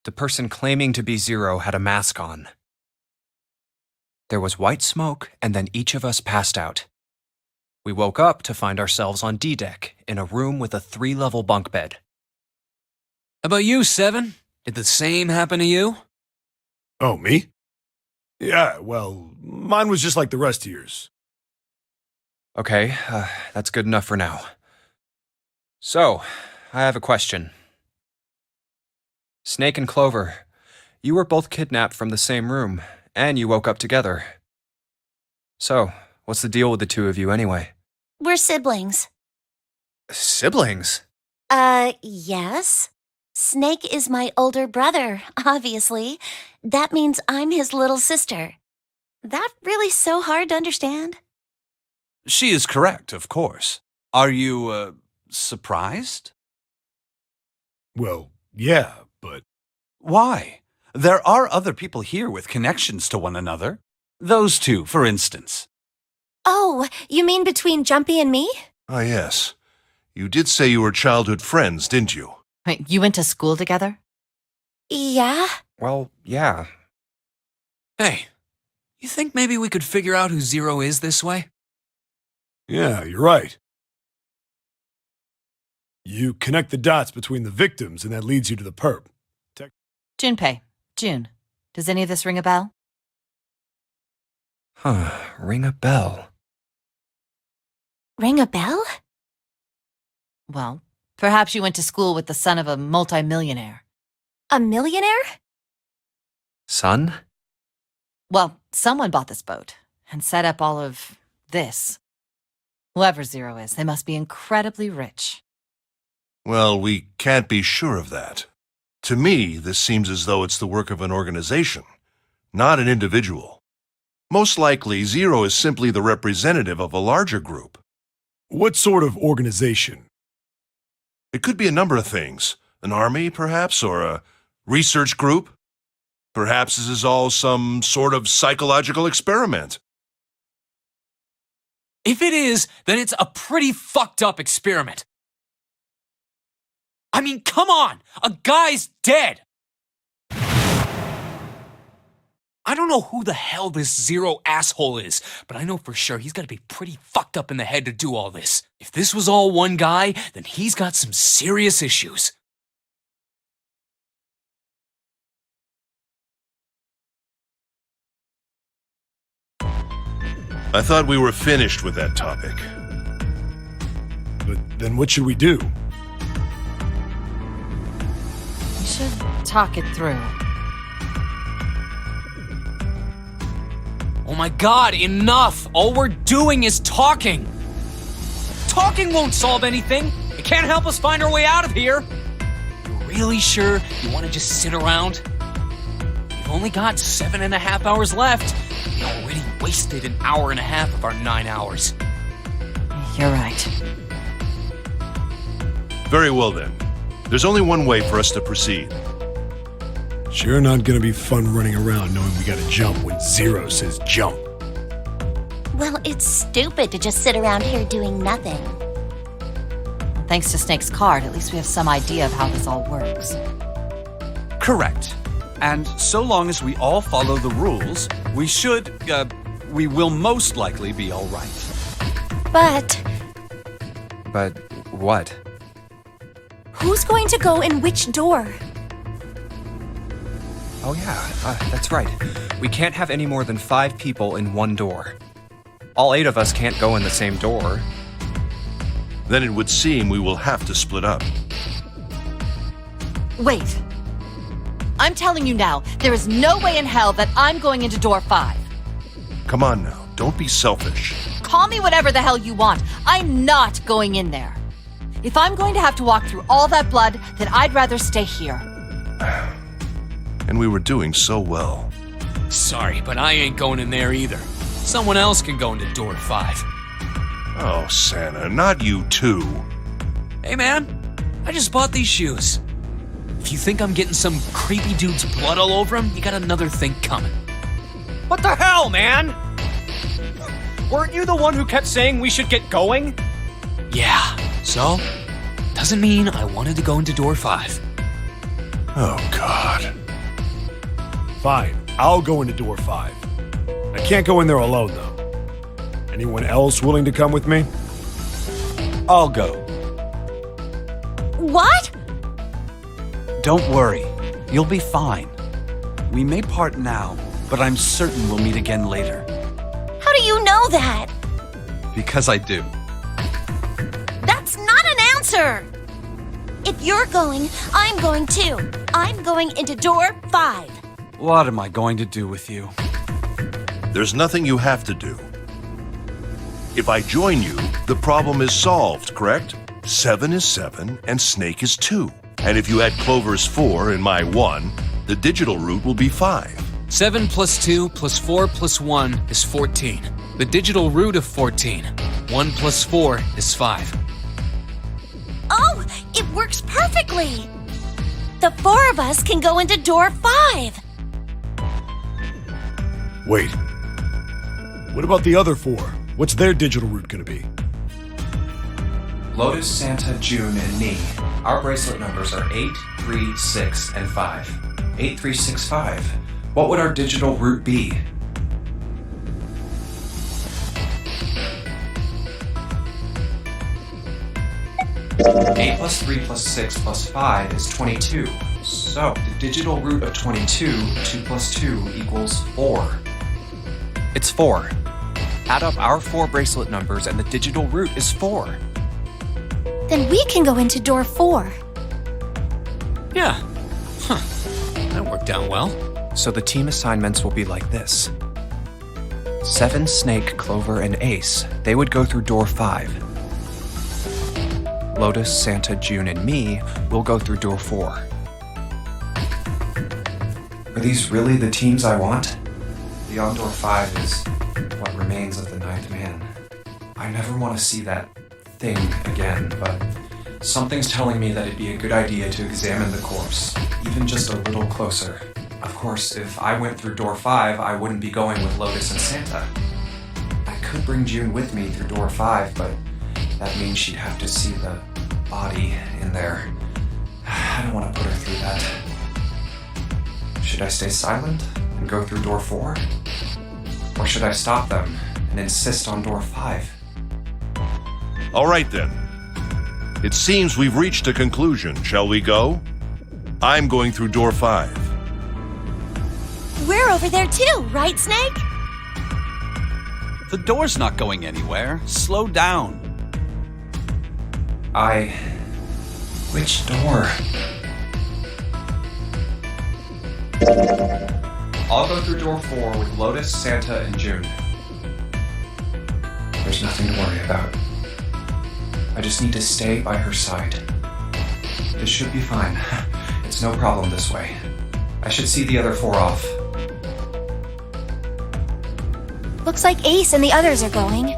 The person claiming to be Zero had a mask on. There was white smoke, and then each of us passed out. We woke up to find ourselves on D-Deck in a room with a 3-level bunk bed. How about you, Seven? Did the same happen to you? Oh, me? Yeah, well, mine was just like the rest of yours. Okay, that's good enough for now. So, I have a question. Snake and Clover, you were both kidnapped from the same room, and you woke up together. So, what's the deal with the two of you anyway? We're siblings. Siblings? Yes. Snake is my older brother, obviously. That means I'm his little sister. That really so hard to understand? She is correct, of course. Are you, surprised? Well, yeah, but... Why? There are other people here with connections to one another. Those two, for instance. Oh, you mean between Jumpy and me? Ah, yes. You did say you were childhood friends, didn't you? Wait, you went to school together? Yeah. Well, yeah. Hey, you think maybe we could figure out who Zero is this way? Yeah, you're right. You connect the dots between the victims, and that leads you to the perp. Junpei. June. Does any of this ring a bell? Huh, ring a bell. Ring a bell? Well, perhaps you went to school with the son of a multimillionaire. A millionaire? Son? Well, someone bought this boat and set up all of this. Whoever Zero is, they must be incredibly rich. Well, we can't be sure of that. To me, this seems as though it's the work of an organization, not an individual. Most likely, Zero is simply the representative of a larger group. What sort of organization? It could be a number of things. An army, perhaps, or a research group. Perhaps this is all some sort of psychological experiment. If it is, then it's a pretty fucked up experiment. I mean, come on! A guy's dead! I don't know who the hell this Zero asshole is, but I know for sure he's gotta be pretty fucked up in the head to do all this. If this was all one guy, then he's got some serious issues. I thought we were finished with that topic. But then what should we do? We should talk it through. Oh my god, enough! All we're doing is talking! Talking won't solve anything! It can't help us find our way out of here! You're really sure you want to just sit around? We've only got 7.5 hours left. We already wasted 1.5 hours of our 9 hours. You're right. Very well then. There's only one way for us to proceed. Sure not gonna be fun running around knowing we gotta jump when Zero says jump. Well, it's stupid to just sit around here doing nothing. Thanks to Snake's card, at least we have some idea of how this all works. Correct. And so long as we all follow the rules, we will most likely be all right. But But what? who's going to go in which door? Oh yeah, that's right. We can't have any more than 5 people in one door. All 8 of us can't go in the same door. Then it would seem we will have to split up. Wait. I'm telling you now, there is no way in hell that I'm going into door 5. Come on now, don't be selfish. Call me whatever the hell you want. I'm not going in there. If I'm going to have to walk through all that blood, then I'd rather stay here. And we were doing so well. Sorry, but I ain't going in there either. Someone else can go into door 5. Oh, Santa, not you too. Hey man, I just bought these shoes. If you think I'm getting some creepy dude's blood all over him, you got another thing coming. What the hell, man? Weren't you the one who kept saying we should get going? Yeah, so? Doesn't mean I wanted to go into door 5. Oh, God. Fine, I'll go into door 5. I can't go in there alone, though. Anyone else willing to come with me? I'll go. What? Don't worry. You'll be fine. We may part now, but I'm certain we'll meet again later. How do you know that? Because I do. That's not an answer! If you're going, I'm going too. I'm going into door 5. What am I going to do with you? There's nothing you have to do. If I join you, the problem is solved, correct? 7 is 7, and Snake is 2. And if you add Clover's 4 and my 1, the digital root will be 5. 7 plus 2 plus 4 plus 1 is 14. The digital root of 14. 1 plus 4 is 5. Oh, it works perfectly! The 4 of us can go into door 5. Wait. What about the other 4? What's their digital root gonna be? Lotus, Santa, June, and me. Our bracelet numbers are 8, 3, 6, and 5. 8, 3, 6, 5. What would our digital root be? Eight plus 3 plus 6 plus 5 is 22. So, the digital root of 22, 2 plus 2 equals 4. It's 4. Add up our 4 bracelet numbers and the digital root is 4. Then we can go into door 4. Yeah. That worked out well. So the team assignments will be like this. Seven, Snake, Clover, and Ace. They would go through door 5. Lotus, Santa, June, and me will go through door 4. Are these really the teams I want? Beyond door 5 is what remains of the 9th man. I never want to see that thing again, but something's telling me that it'd be a good idea to examine the corpse, even just a little closer. Of course, if I went through door 5, I wouldn't be going with Lotus and Santa. I could bring June with me through door 5, but that means she'd have to see the body in there. I don't want to put her through that. Should I stay silent and go through door 4? Or should I stop them and insist on door 5? All right then. It seems we've reached a conclusion. Shall we go? I'm going through door 5. We're over there too, right, Snake? The door's not going anywhere. Slow down. Which door? I'll go through door 4 with Lotus, Santa, and June. There's nothing to worry about. I just need to stay by her side. This should be fine. It's no problem this way. I should see the other 4 off. Looks like Ace and the others are going.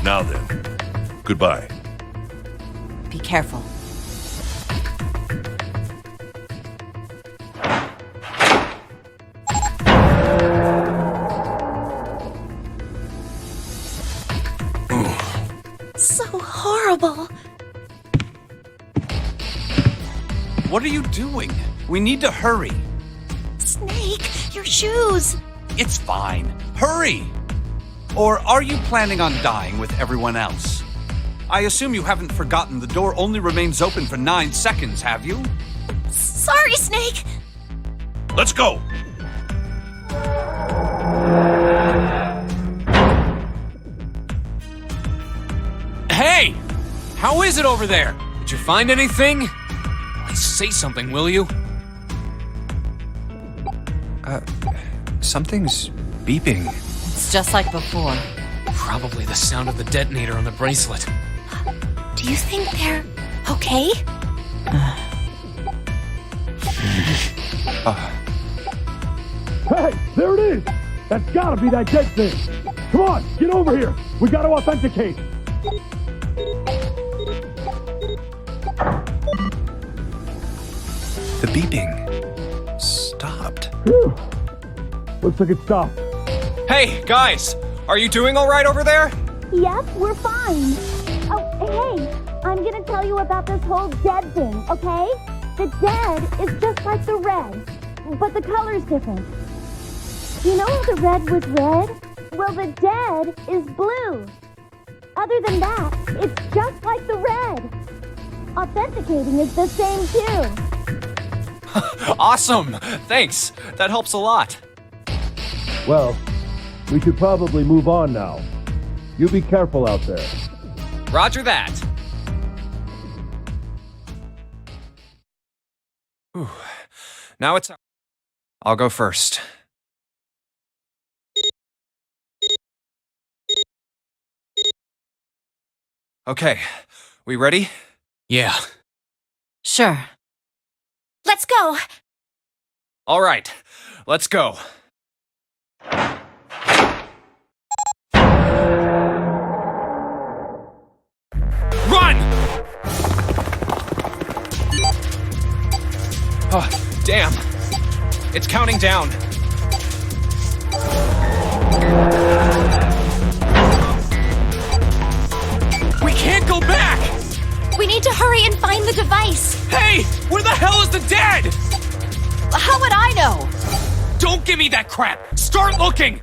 Now then, goodbye. Be careful. So horrible. What are you doing? We need to hurry. Snake, your shoes. It's fine. Hurry! Or are you planning on dying with everyone else? I assume you haven't forgotten the door only remains open for 9 seconds, have you? Sorry, Snake. Let's go! Hey! How is it over there? Did you find anything? Please say something, will you? Something's beeping. It's just like before. Probably the sound of the detonator on the bracelet. Do you think they're okay? Hey, there it is! That's gotta be that dead thing! Come on, get over here! We gotta authenticate! The beeping stopped. Whew. Looks like it stopped. Hey, guys! Are you doing all right over there? Yep, we're fine. Oh, hey, I'm gonna tell you about this whole dead thing, okay? The dead is just like the red, but the color's different. You know how the red was red? Well, the dead is blue. Other than that, it's just like the red. Authenticating is the same too. Awesome! Thanks! That helps a lot. Well, we should probably move on now. You be careful out there. Roger that. Ooh. Now it's... I'll go first. Okay, we ready? Yeah. Sure. Let's go. All right, let's go. Run! Oh, damn. It's counting down. We can't go back! We need to hurry and find the device. Hey! Where the hell is the dead? How would I know? Don't give me that crap! Start looking!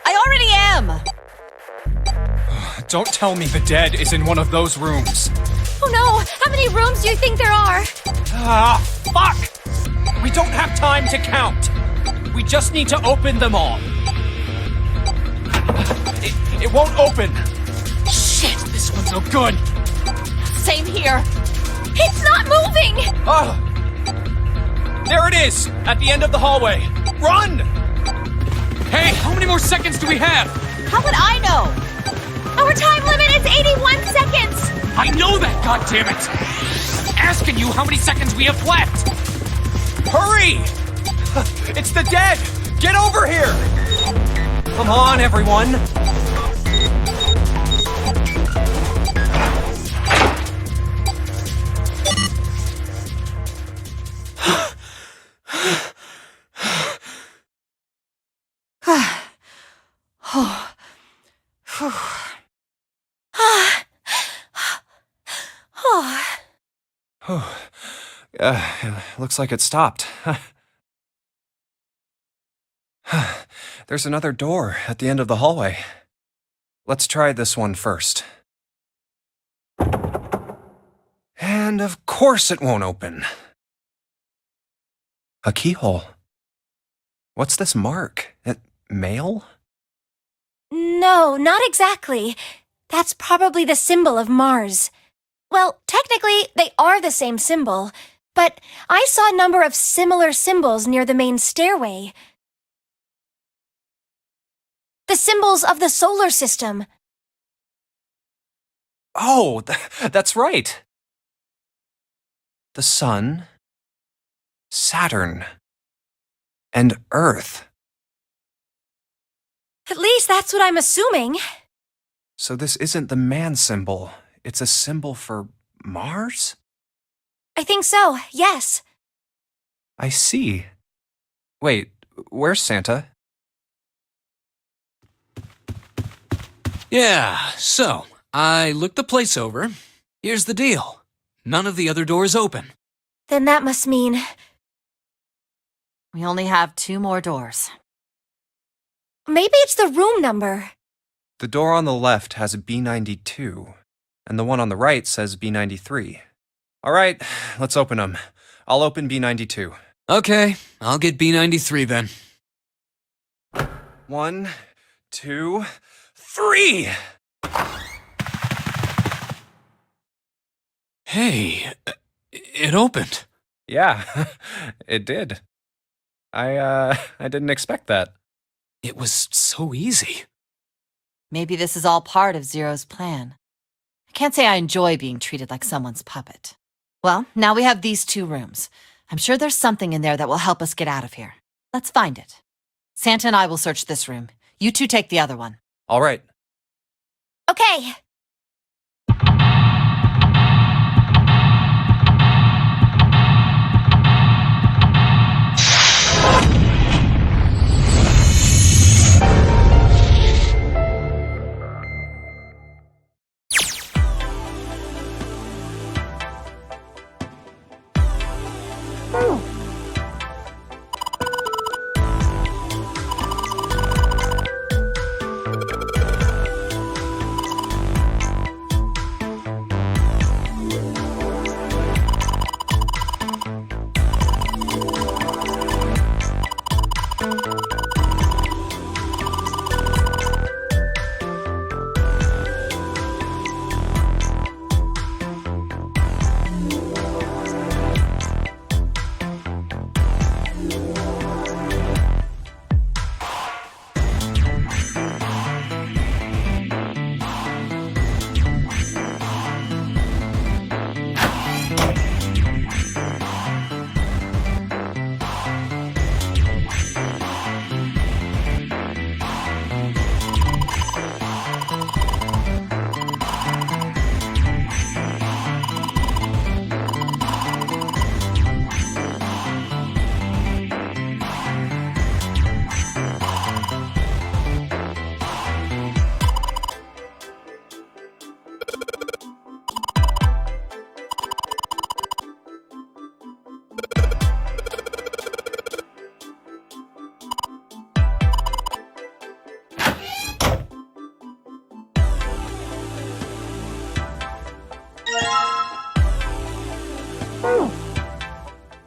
I already am. Don't tell me the dead is in one of those rooms. Oh no, how many rooms do you think there are? Ah, fuck! We don't have time to count. We just need to open them all. It won't open. Shit, this one's no good. Same here. It's not moving! Oh! There it is! At the end of the hallway. Run! Hey, how many more seconds do we have? How would I know? Our time limit is 81 seconds! I know that, goddammit! Asking you how many seconds we have left! Hurry! It's the dead! Get over here! Come on, everyone! Looks like it stopped. There's another door at the end of the hallway. Let's try this one first. And of course it won't open. A keyhole. What's this mark? Mail? No, not exactly. That's probably the symbol of Mars. Well, technically, they are the same symbol, but I saw a number of similar symbols near the main stairway. The symbols of the solar system. Oh, that's right. The Sun, Saturn, and Earth. At least that's what I'm assuming. So this isn't the man symbol. It's a symbol for Mars? I think so, yes. I see. Wait, where's Santa? Yeah, so, I looked the place over. Here's the deal. None of the other doors open. Then that must mean... We only have 2 more doors. Maybe it's the room number. The door on the left has B92, and the one on the right says B93. All right, let's open them. I'll open B92. Okay, I'll get B93 then. 1, 2, 3! Hey, it opened. Yeah, it did. I didn't expect that. It was so easy. Maybe this is all part of Zero's plan. I can't say I enjoy being treated like someone's puppet. Well, now we have these 2 rooms. I'm sure there's something in there that will help us get out of here. Let's find it. Santa and I will search this room. You 2 take the other one. All right. Okay.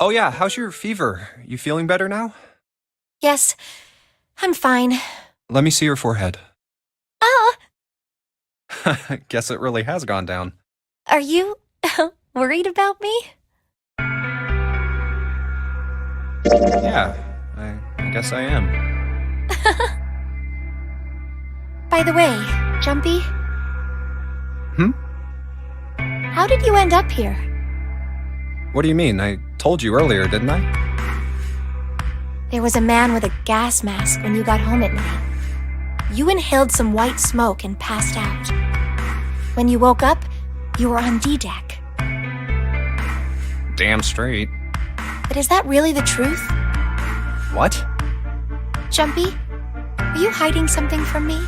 Oh yeah, how's your fever? You feeling better now? Yes, I'm fine. Let me see your forehead. Oh, Guess it really has gone down. Are you worried about me? Yeah, I guess I am. By the way, Jumpy? How did you end up here? What do you mean? I told you earlier, didn't I? There was a man with a gas mask when you got home at night. You inhaled some white smoke and passed out. When you woke up, you were on D-Deck. Damn straight. But is that really the truth? What? Jumpy, are you hiding something from me?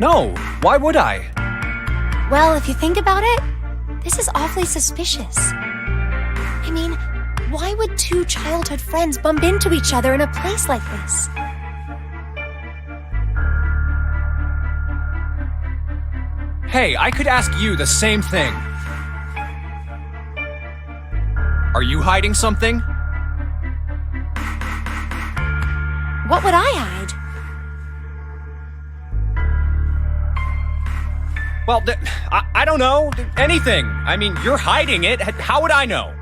No, why would I? Well, if you think about it, this is awfully suspicious. I mean, why would two childhood friends bump into each other in a place like this? Hey, I could ask you the same thing. Are you hiding something? What would I hide? Well, I don't know. Anything. I mean, you're hiding it. How would I know?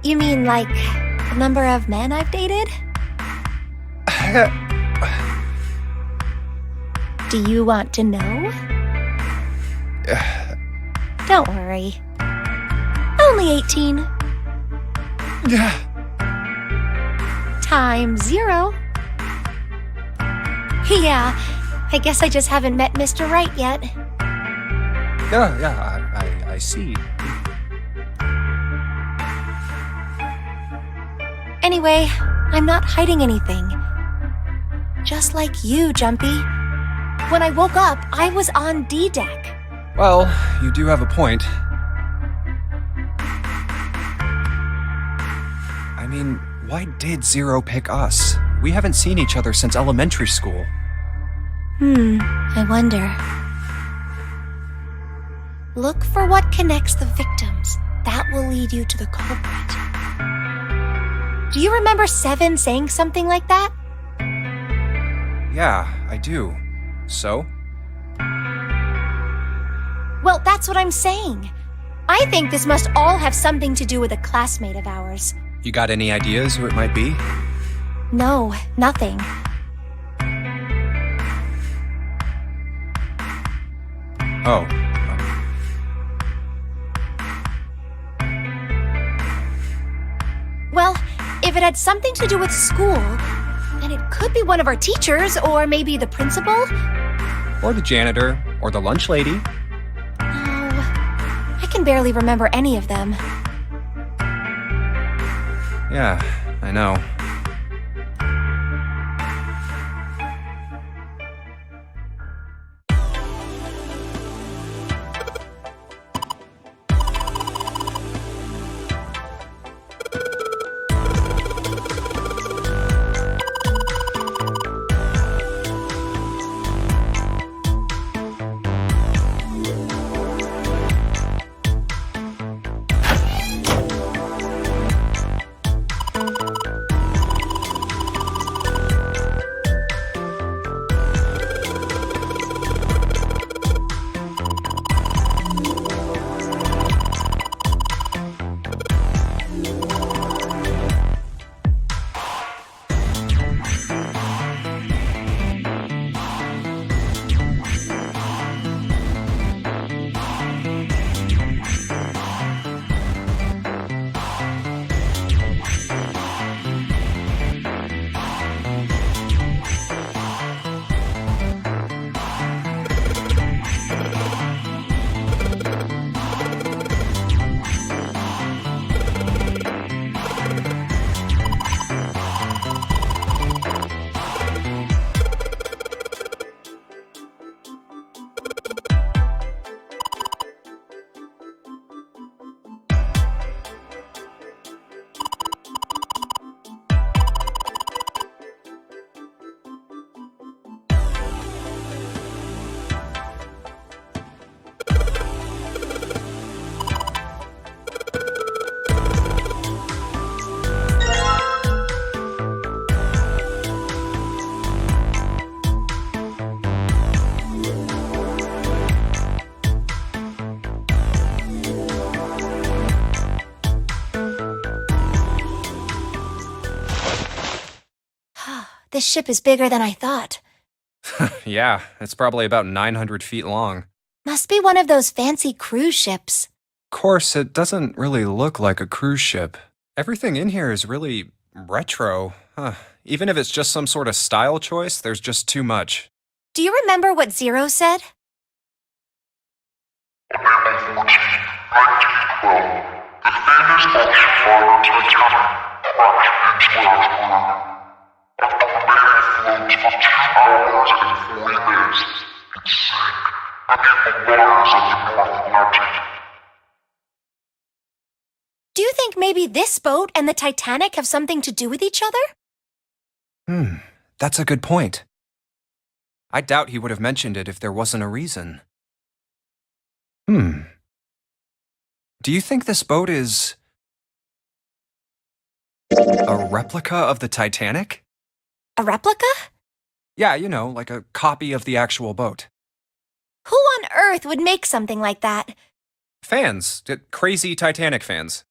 You mean like the number of men I've dated? Do you want to know? Don't worry. Only 18. Times 0. Yeah, I guess I just haven't met Mr. Right yet. Yeah, I see. Anyway, I'm not hiding anything. Just like you, Jumpy. When I woke up, I was on D-Deck. Well, you do have a point. I mean, why did Zero pick us? We haven't seen each other since elementary school. I wonder. Look for what connects the victims. That will lead you to the culprit. Do you remember Seven saying something like that? Yeah, I do. So? Well, that's what I'm saying. I think this must all have something to do with a classmate of ours. You got any ideas who it might be? No, nothing. Oh. Well, if it had something to do with school, then it could be one of our teachers, or maybe the principal. Or the janitor, or the lunch lady. Oh, I can barely remember any of them. Yeah, I know. This ship is bigger than I thought. Yeah, it's probably about 900 feet long. Must be one of those fancy cruise ships. Of course, it doesn't really look like a cruise ship. Everything in here is really retro. Even if it's just some sort of style choice, there's just too much. Do you remember what Zero said? On April 14, 1912, defenders of Liner Titanic crashed into Earthworm. After remaining afloat for 2 hours and 40 minutes, it sank beneath the waters of the North Atlantic. Do you think maybe this boat and the Titanic have something to do with each other? That's a good point. I doubt he would have mentioned it if there wasn't a reason. Do you think this boat is a replica of the Titanic? A replica? Yeah, you know, like a copy of the actual boat. Who on earth would make something like that? Fans. Crazy Titanic fans.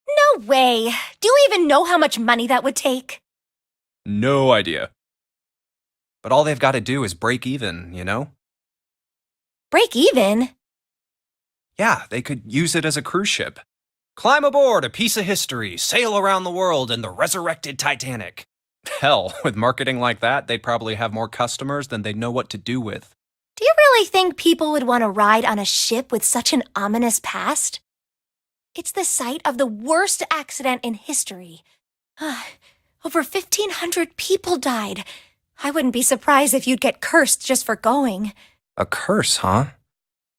No way. Do you even know how much money that would take? No idea. But all they've got to do is break even, you know? Break even? Yeah, they could use it as a cruise ship. Climb aboard a piece of history, sail around the world in the resurrected Titanic. Hell, with marketing like that, they'd probably have more customers than they'd know what to do with. Do you really think people would want to ride on a ship with such an ominous past? It's the site of the worst accident in history. Over 1,500 people died. I wouldn't be surprised if you'd get cursed just for going. A curse, huh?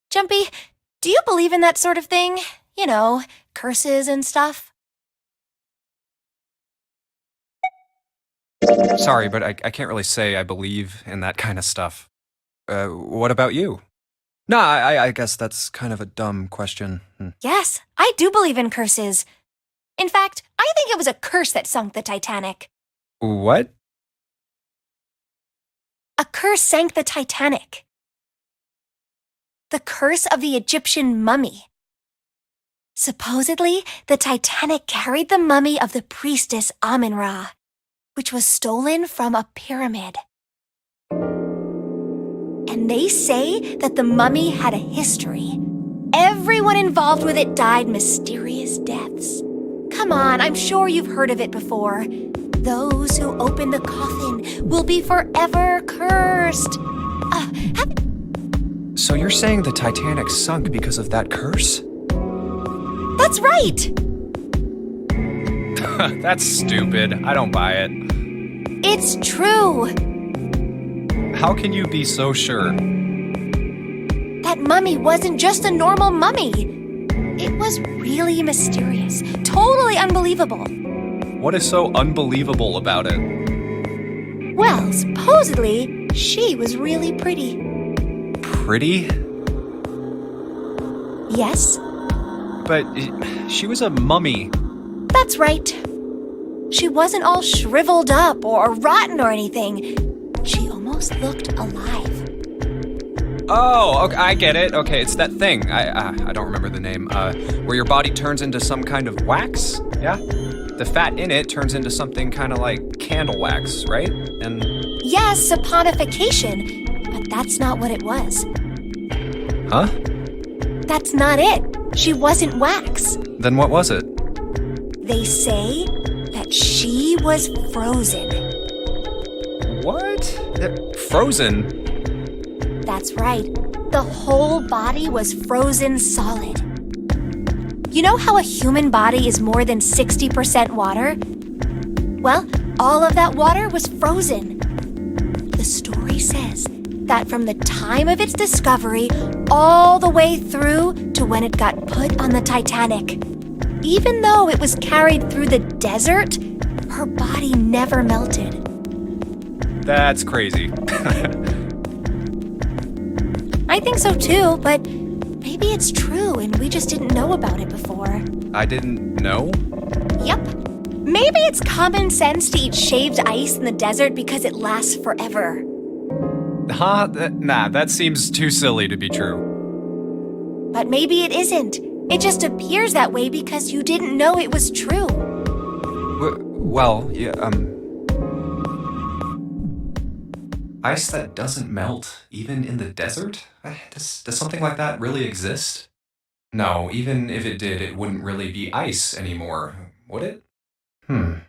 Jumpy, do you believe in that sort of thing? You know, curses and stuff? Sorry, but I can't really say I believe in that kind of stuff. What about you? No, I guess that's kind of a dumb question. Yes, I do believe in curses. In fact, I think it was a curse that sunk the Titanic. What? A curse sank the Titanic. The curse of the Egyptian mummy. Supposedly, the Titanic carried the mummy of the priestess Amun-Ra, which was stolen from a pyramid. And they say that the mummy had a history. Everyone involved with it died mysterious deaths. Come on, I'm sure you've heard of it before. Those who open the coffin will be forever cursed. So you're saying the Titanic sunk because of that curse? That's right! That's stupid. I don't buy it. It's true. How can you be so sure? That mummy wasn't just a normal mummy. It was really mysterious, totally unbelievable. What is so unbelievable about it? Well, supposedly, she was really pretty. Pretty? Yes? But she was a mummy. That's right. She wasn't all shriveled up or rotten or anything. She almost looked alive. Oh, okay, I get it. Okay, it's that thing. I don't remember the name. Where your body turns into some kind of wax? Yeah? The fat in it turns into something kind of like candle wax, right? And yes, saponification. But that's not what it was. Huh? That's not it. She wasn't wax. Then what was it? They say that she was frozen. What? Frozen? That's right. The whole body was frozen solid. You know how a human body is more than 60% water? Well, all of that water was frozen. The story says that from the time of its discovery all the way through to when it got put on the Titanic, even though it was carried through the desert, her body never melted. That's crazy. I think so too, but maybe it's true and we just didn't know about it before. I didn't know? Yep. Maybe it's common sense to eat shaved ice in the desert because it lasts forever. Huh? Nah, that seems too silly to be true. But maybe it isn't. It just appears that way because you didn't know it was true. Well, yeah, Ice that doesn't melt, even in the desert? Does something like that really exist? No, even if it did, it wouldn't really be ice anymore, would it? Hmm.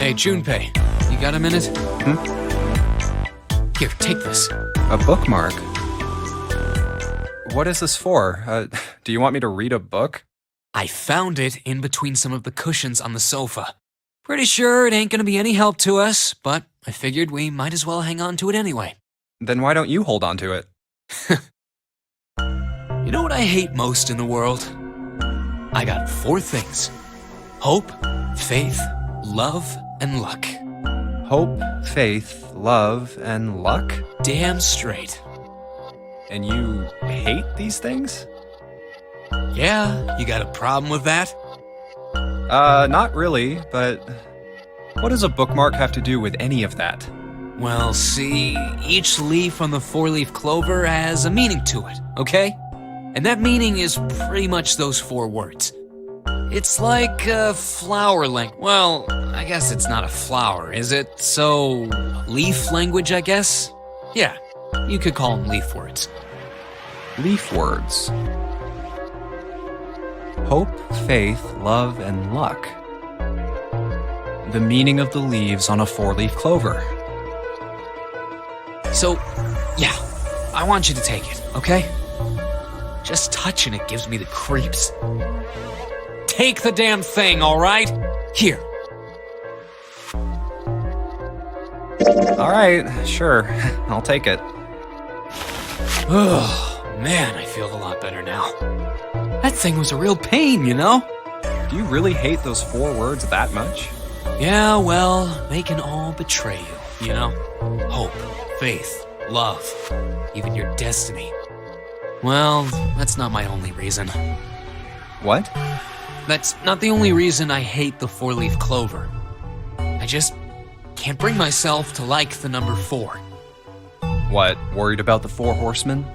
Hey, Junpei, you got a minute? Here, take this. A bookmark? What is this for? Do you want me to read a book? I found it in between some of the cushions on the sofa. Pretty sure it ain't gonna be any help to us, but I figured we might as well hang on to it anyway. Then why don't you hold on to it? You know what I hate most in the world? I got 4 things. Hope, faith, love, and luck. Hope, faith, love, and luck? Damn straight. And you hate these things? Yeah, you got a problem with that? Not really, but what does a bookmark have to do with any of that? Well, see, each leaf on the 4-leaf clover has a meaning to it, okay? And that meaning is pretty much those 4 words. It's like a flower language. Well, I guess it's not a flower, is it? So, leaf language, I guess? Yeah, you could call them leaf words. Leaf words. Hope, faith, love, and luck. The meaning of the leaves on a 4-leaf clover. So, yeah, I want you to take it, okay? Just touching it gives me the creeps. Take the damn thing, all right? Here. All right, sure. I'll take it. Oh, man, I feel a lot better now. That thing was a real pain, you know? Do you really hate those 4 words that much? Yeah, well, they can all betray you know? Hope, faith, love, even your destiny. Well, that's not my only reason. What? That's not the only reason I hate the 4-leaf clover. I just can't bring myself to like the number 4. What, worried about the 4 horsemen?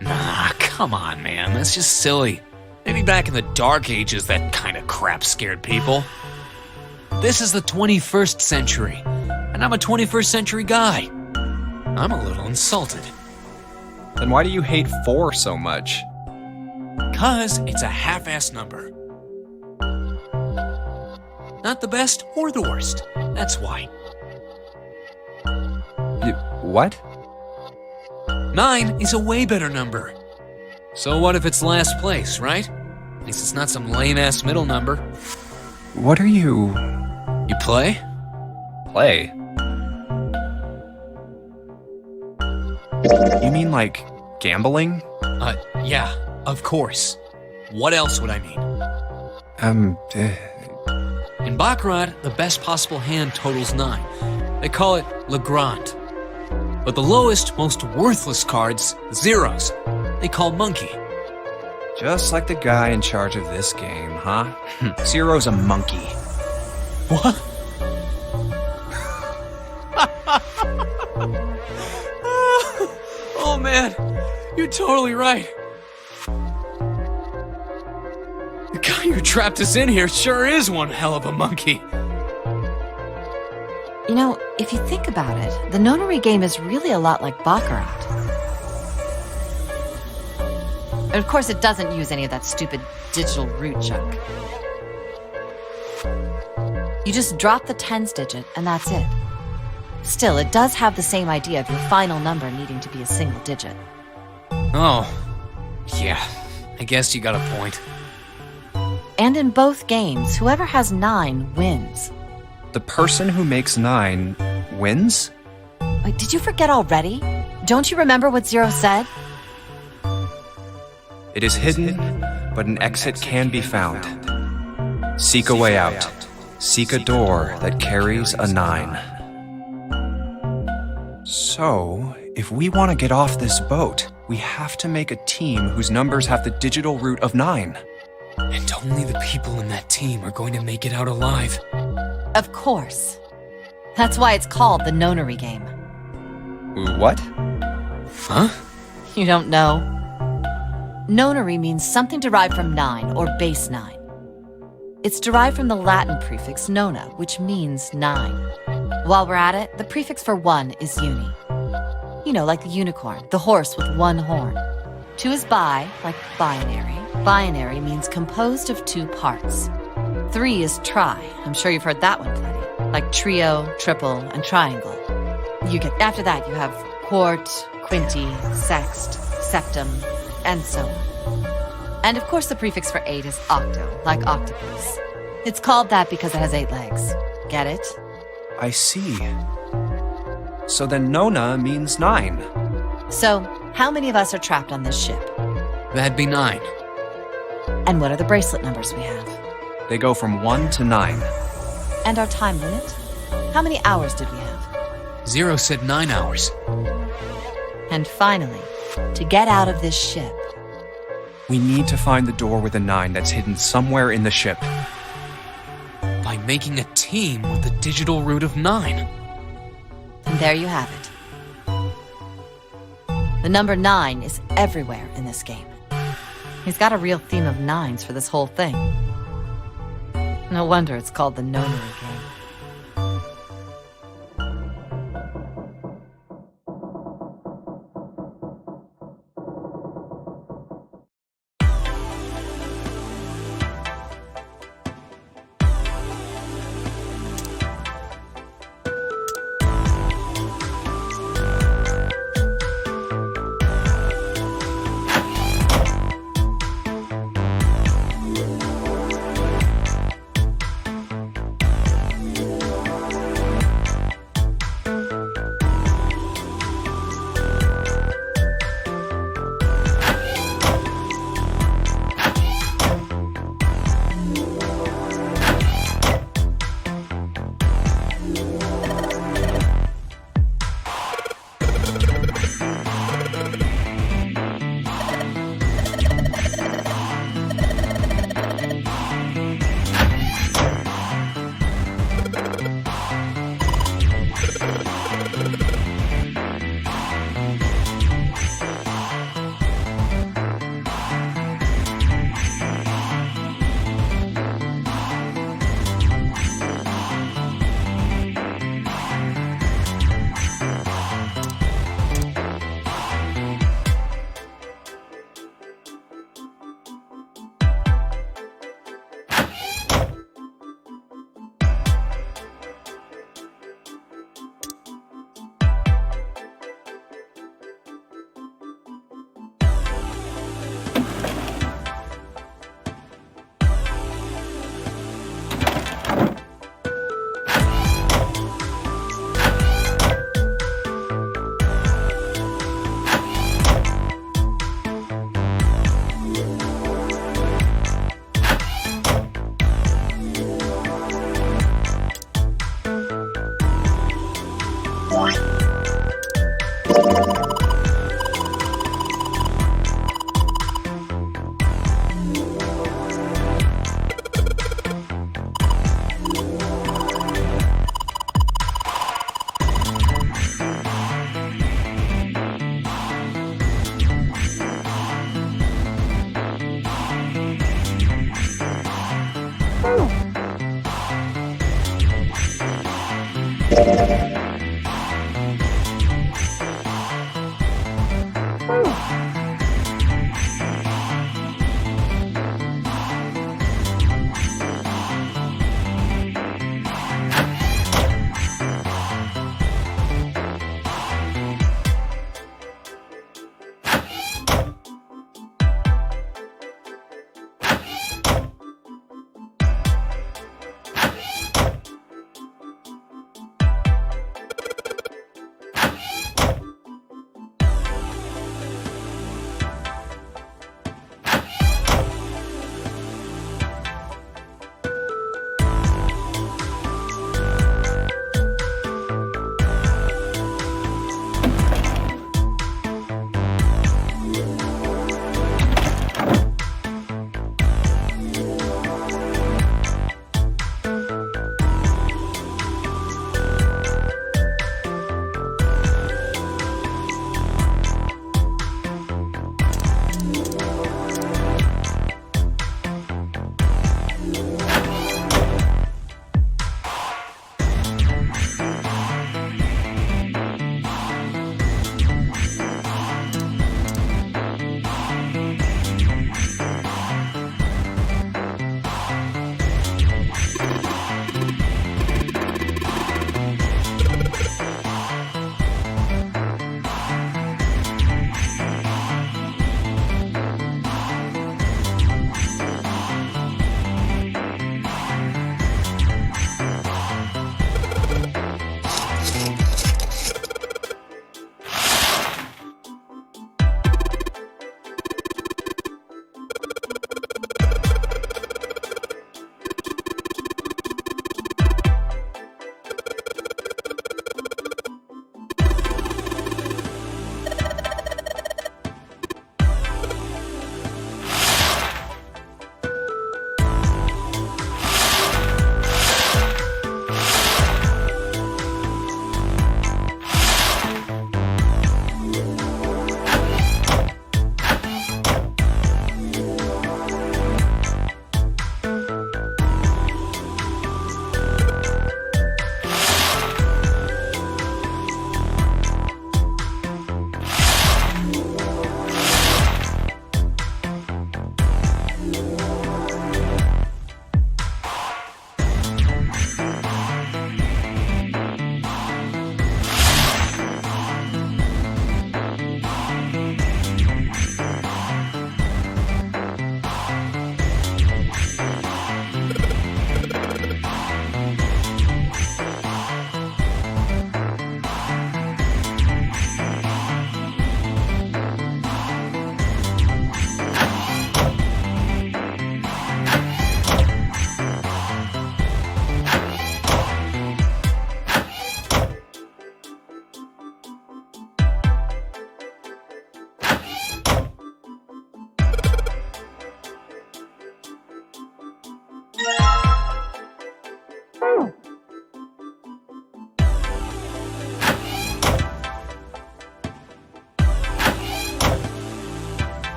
Nah, come on, man, that's just silly. Maybe back in the Dark Ages, that kind of crap scared people. This is the 21st century, and I'm a 21st century guy. I'm a little insulted. Then why do you hate 4 so much? 'Cause it's a half-ass number. Not the best or the worst, that's why. What? 9 is a way better number. So what if it's last place, right? At least it's not some lame-ass middle number. What are you... You play? Play? You mean like gambling? Yeah, of course. What else would I mean? In Baccarat, the best possible hand totals 9. They call it Le Grand. But the lowest, most worthless cards, zeros, they call Monkey. Just like the guy in charge of this game, huh? Zero's a monkey. What? Oh man, you're totally right. The guy who trapped us in here sure is one hell of a monkey. You know, if you think about it, the nonary game is really a lot like Baccarat. And of course, it doesn't use any of that stupid digital root junk. You just drop the tens digit, and that's it. Still, it does have the same idea of your final number needing to be a single digit. Oh, yeah, I guess you got a point. And in both games, whoever has 9 wins. The person who makes 9 wins? Wait, did you forget already? Don't you remember what Zero said? It is hidden, but an exit can be found. Seek a way out. Seek a door that carries a 9. So, if we want to get off this boat, we have to make a team whose numbers have the digital root of 9. And only the people in that team are going to make it out alive. Of course. That's why it's called the nonary game. What? Huh? You don't know? Nonary means something derived from 9 or base 9. It's derived from the Latin prefix nona, which means 9. While we're at it, the prefix for 1 is uni. You know, like the unicorn, the horse with 1 horn. 2 is bi, like binary. Binary means composed of 2 parts. 3 is tri. I'm sure you've heard that one plenty. like trio, triple, and triangle. After that, you have quart, quinty, sext, septum, and so on. And of course, the prefix for 8 is octo, like octopus. It's called that because it has 8 legs. Get it? I see. So then Nona means 9. So, how many of us are trapped on this ship? That'd be 9. And what are the bracelet numbers we have? They go from 1 to 9. And our time limit? How many hours did we have? Zero said 9 hours. And finally, to get out of this ship, We need to find the door with a 9 that's hidden somewhere in the ship. By making a team with the digital root of 9. and there you have it. The number 9 is everywhere in this game. He's got a real theme of 9s for this whole thing. No wonder it's called the Nonary game.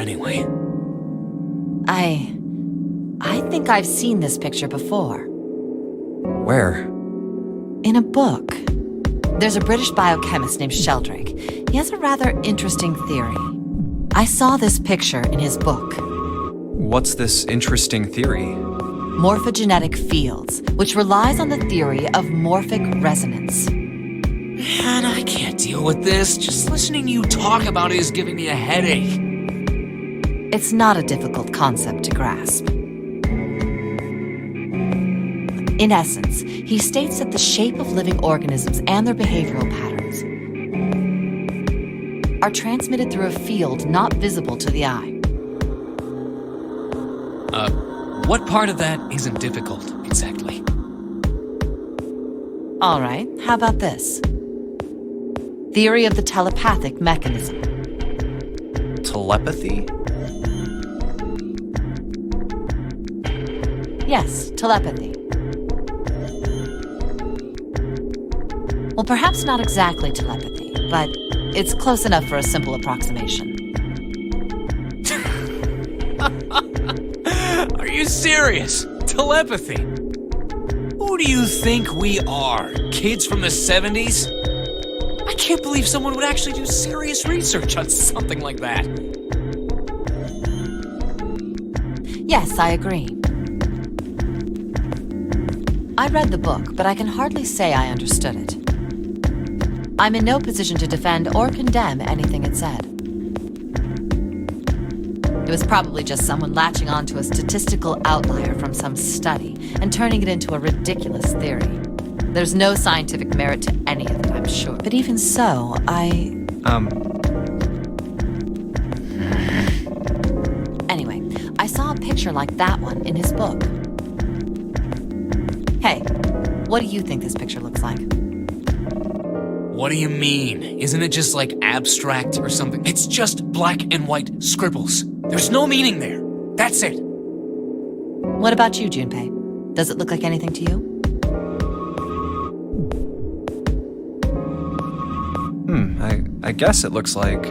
anyway? I think I've seen this picture before. Where? In a book. There's a British biochemist named Sheldrake. He has a rather interesting theory. I saw this picture in his book. What's this interesting theory? Morphogenetic fields, which relies on the theory of morphic resonance. Man, I can't deal with this. Just listening to you talk about it is giving me a headache. It's not a difficult concept to grasp. In essence, he states that the shape of living organisms and their behavioral patterns are transmitted through a field not visible to the eye. What part of that isn't difficult, exactly? All right, how about this? Theory of the telepathic mechanism. Telepathy? Yes, telepathy. Well, perhaps not exactly telepathy, but it's close enough for a simple approximation. Are you serious? Telepathy? Who do you think we are? Kids from the 70s? I can't believe someone would actually do serious research on something like that. Yes, I agree. I read the book, but I can hardly say I understood it. I'm in no position to defend or condemn anything it said. It was probably just someone latching onto a statistical outlier from some study and turning it into a ridiculous theory. There's no scientific merit to any of it, I'm sure. But even so, Anyway, I saw a picture like that one in his book. Hey, what do you think this picture looks like? What do you mean? Isn't it just like abstract or something? It's just black and white scribbles. There's no meaning there. That's it. What about you, Junpei? Does it look like anything to you? I guess it looks like...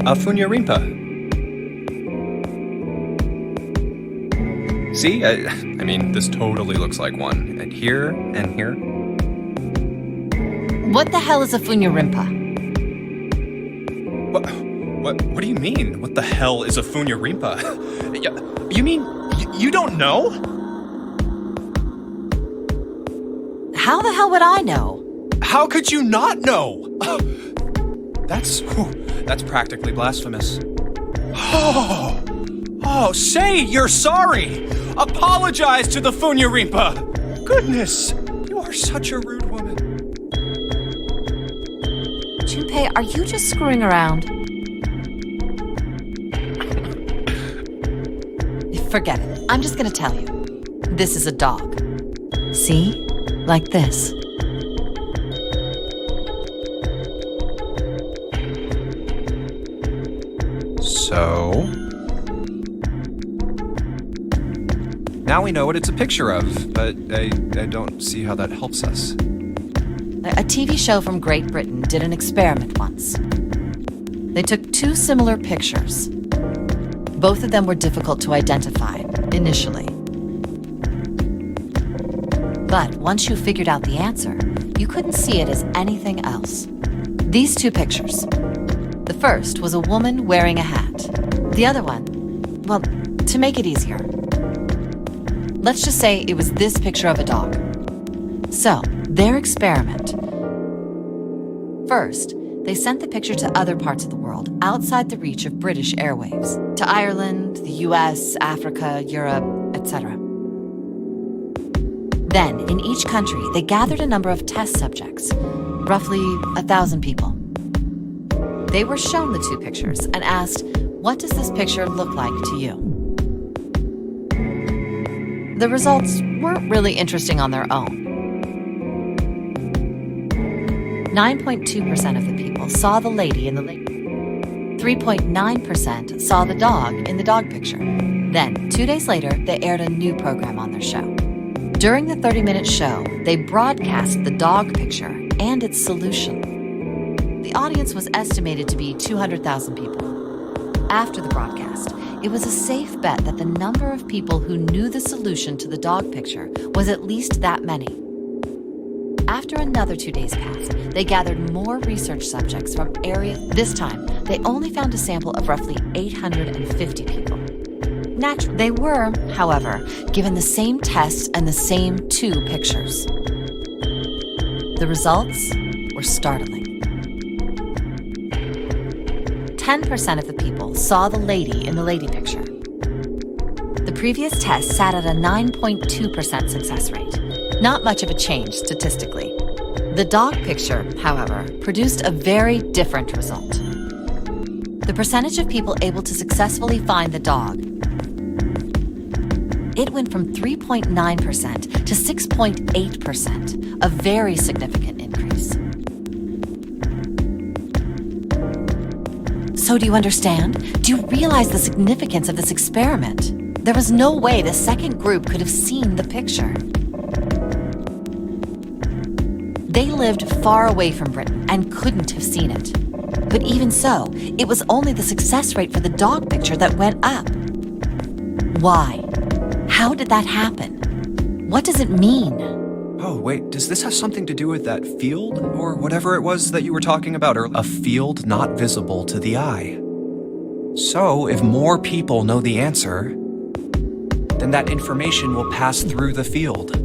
a Funyarimpa. See? I mean, this totally looks like one. And here, and here. What the hell is a Funyarimpa? What do you mean? What the hell is a Funyarimpa? You mean you don't know? How the hell would I know? How could you not know? That's practically blasphemous. Oh, say you're sorry. Apologize to the Funyarimpa. Goodness, you are such a rude woman. Junpei, are you just screwing around? Forget it. I'm just gonna tell you. This is a dog. See? Like this. So... now we know what it's a picture of, but I don't see how that helps us. A TV show from Great Britain did an experiment once. They took two similar pictures. Both of them were difficult to identify, initially. But once you figured out the answer, you couldn't see it as anything else. These two pictures. The first was a woman wearing a hat. The other one, well, to make it easier, let's just say it was this picture of a dog. So, their experiment. First, they sent the picture to other parts of the world, outside the reach of British airwaves, to Ireland, the US, Africa, Europe, etc. Then, in each country, they gathered a number of test subjects, roughly 1,000 people. They were shown the two pictures and asked, what does this picture look like to you? The results weren't really interesting on their own. 9.2% of the people saw the lady in the lady. 3.9% saw the dog in the dog picture. Then, 2 days later, they aired a new program on their show. During the 30-minute show, they broadcast the dog picture and its solution. The audience was estimated to be 200,000 people. After the broadcast, it was a safe bet that the number of people who knew the solution to the dog picture was at least that many. After another 2 days passed, they gathered more research subjects from areas. This time, they only found a sample of roughly 850 people. Naturally, they were, however, given the same test and the same 2 pictures. The results were startling. 10% of the people saw the lady in the lady picture. The previous test sat at a 9.2% success rate. Not much of a change statistically. The dog picture, however, produced a very different result. The percentage of people able to successfully find the dog, it went from 3.9% to 6.8%, a very significant increase. So do you understand? Do you realize the significance of this experiment? There was no way the second group could have seen the picture. They lived far away from Britain and couldn't have seen it. But even so, it was only the success rate for the dog picture that went up. Why? How did that happen? What does it mean? Oh, wait, does this have something to do with that field? Or whatever it was that you were talking about earlier? A field not visible to the eye. So, if more people know the answer, then that information will pass through the field.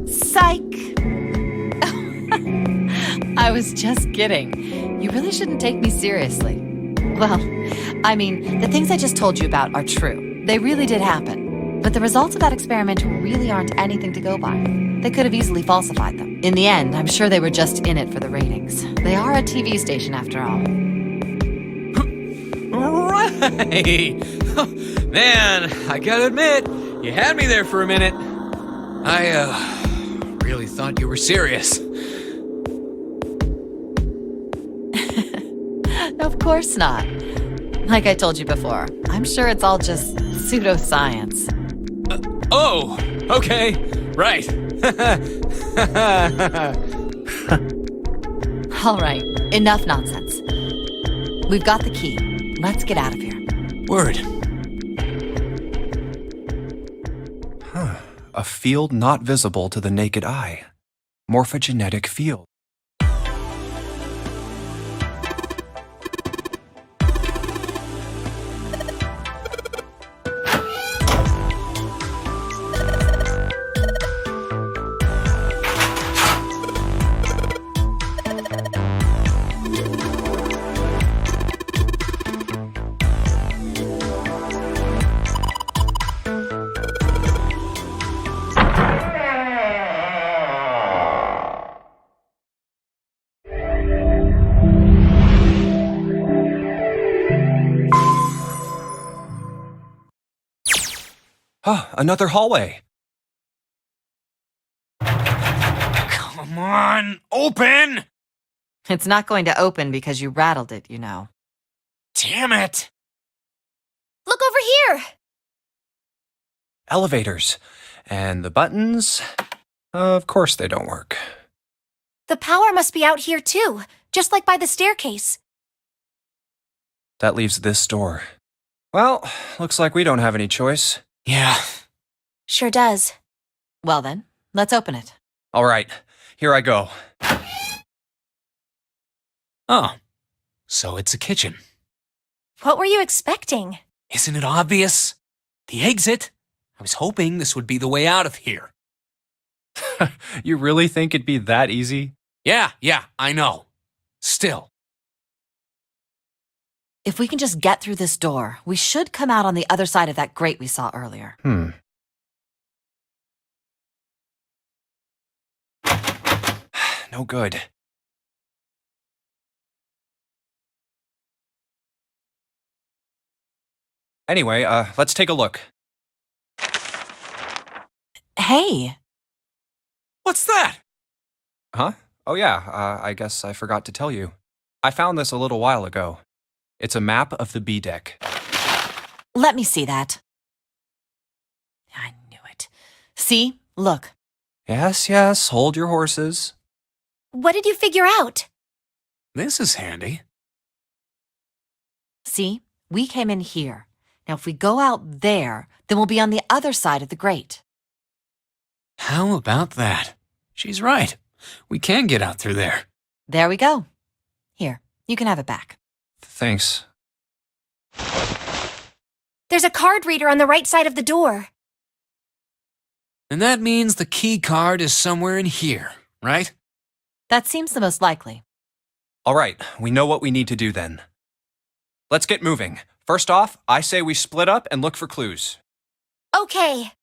Psych! I was just kidding. You really shouldn't take me seriously. Well, I mean, the things I just told you about are true. They really did happen. But the results of that experiment really aren't anything to go by. They could have easily falsified them. In the end, I'm sure they were just in it for the ratings. They are a TV station after all. Right! Man, I gotta admit, you had me there for a minute. I, really thought you were serious. Of course not. Like I told you before, I'm sure it's all just pseudoscience. Oh, okay, right. All right, enough nonsense. We've got the key. Let's get out of here. Word. A field not visible to the naked eye. Morphogenetic field. Another hallway. Come on, open! It's not going to open because you rattled it, you know. Damn it! Look over here! Elevators. And the buttons? Of course they don't work. The power must be out here too, just like by the staircase. That leaves this door. Well, looks like we don't have any choice. Yeah. Sure does. Well then, let's open it. All right, here I go. Oh, so it's a kitchen. What were you expecting? Isn't it obvious? The exit. I was hoping this would be the way out of here. You really think it'd be that easy? Yeah, I know. Still. If we can just get through this door, we should come out on the other side of that grate we saw earlier. No good. Anyway, let's take a look. Hey! What's that? Huh? Oh yeah, I guess I forgot to tell you. I found this a little while ago. It's a map of the B deck. Let me see that. I knew it. See? Look. Yes, hold your horses. What did you figure out? This is handy. See? We came in here. Now if we go out there, then we'll be on the other side of the grate. How about that? She's right. We can get out through there. There we go. Here, you can have it back. Thanks. There's a card reader on the right side of the door. And that means the key card is somewhere in here, right? That seems the most likely. All right, we know what we need to do then. Let's get moving. First off, I say we split up and look for clues. Okay.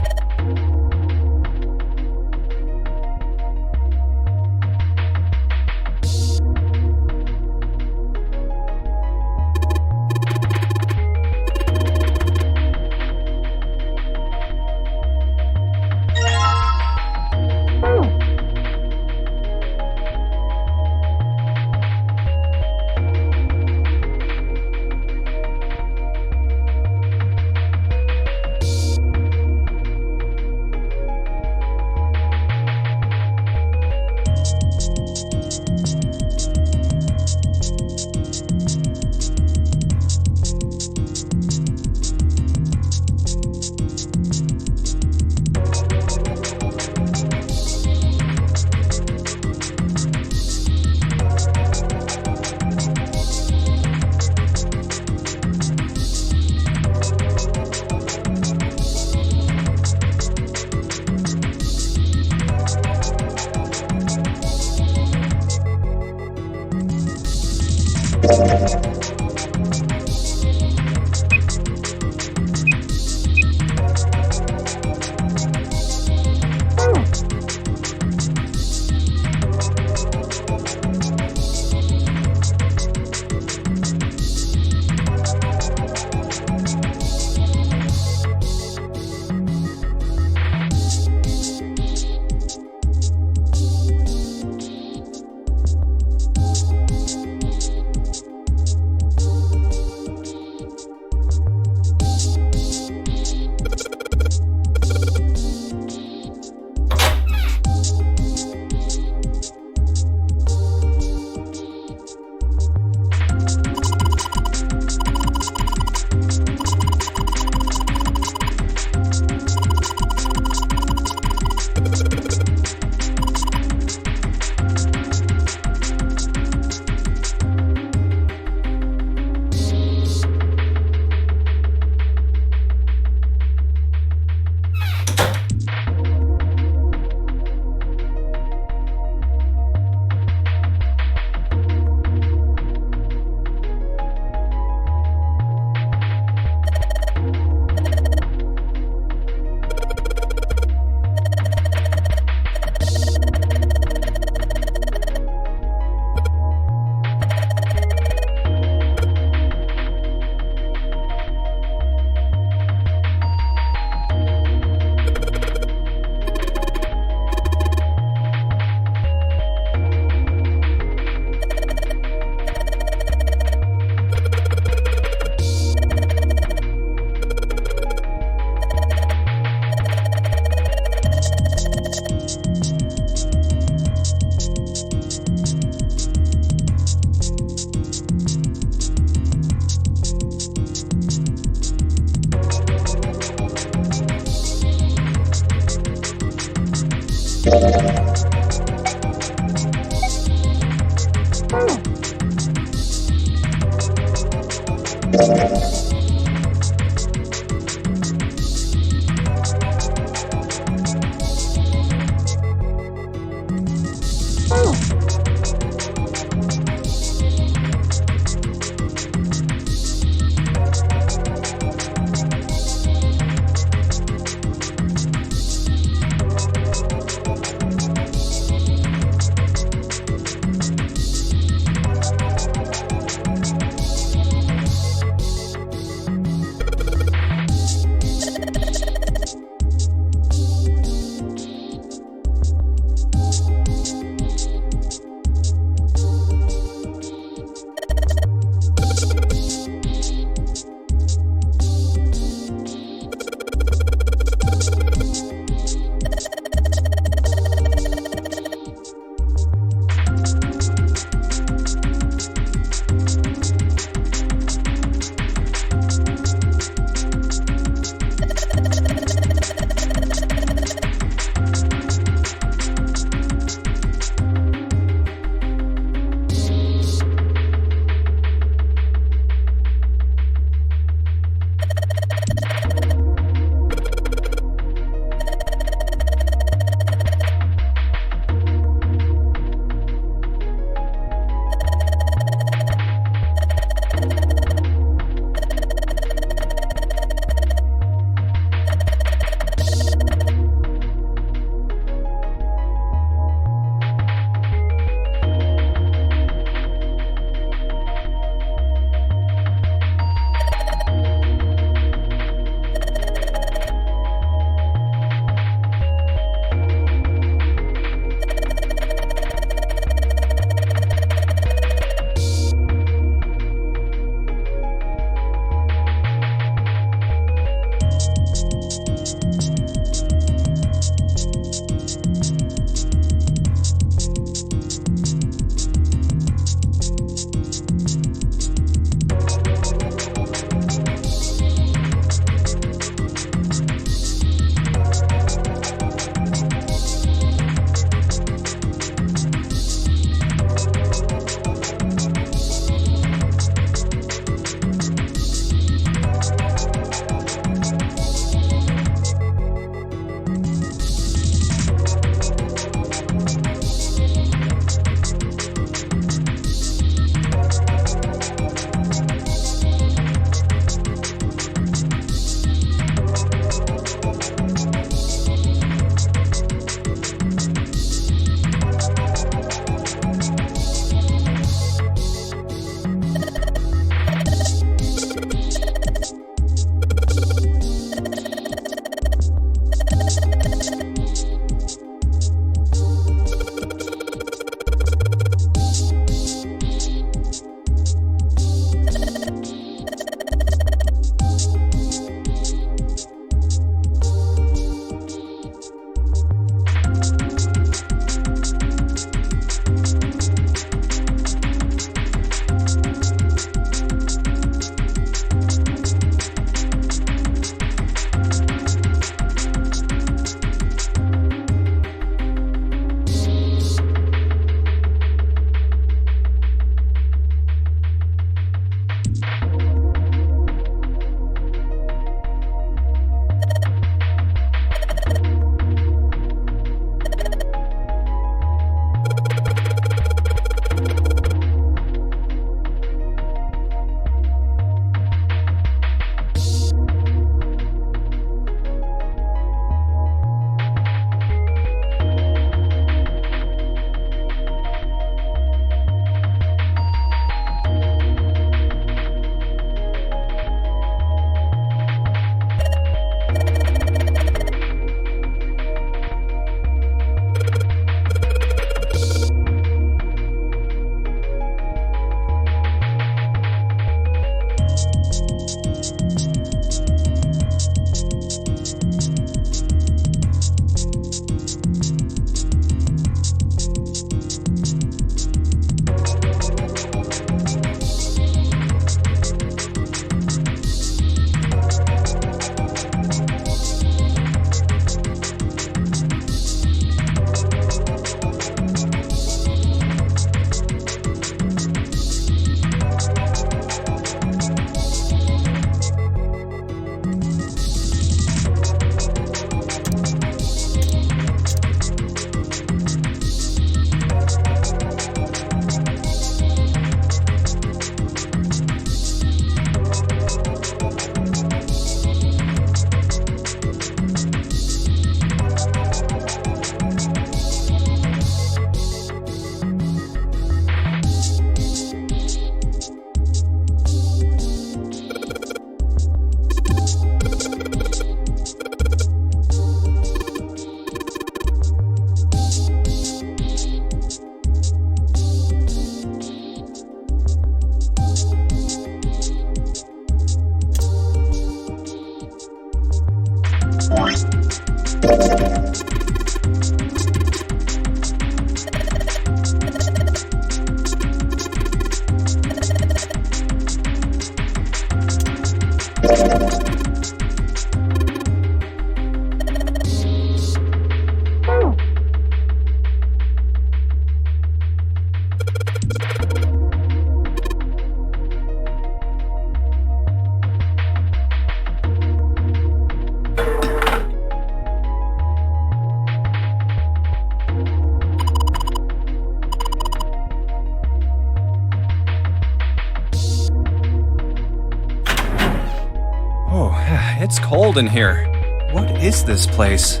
It's cold in here. What is this place?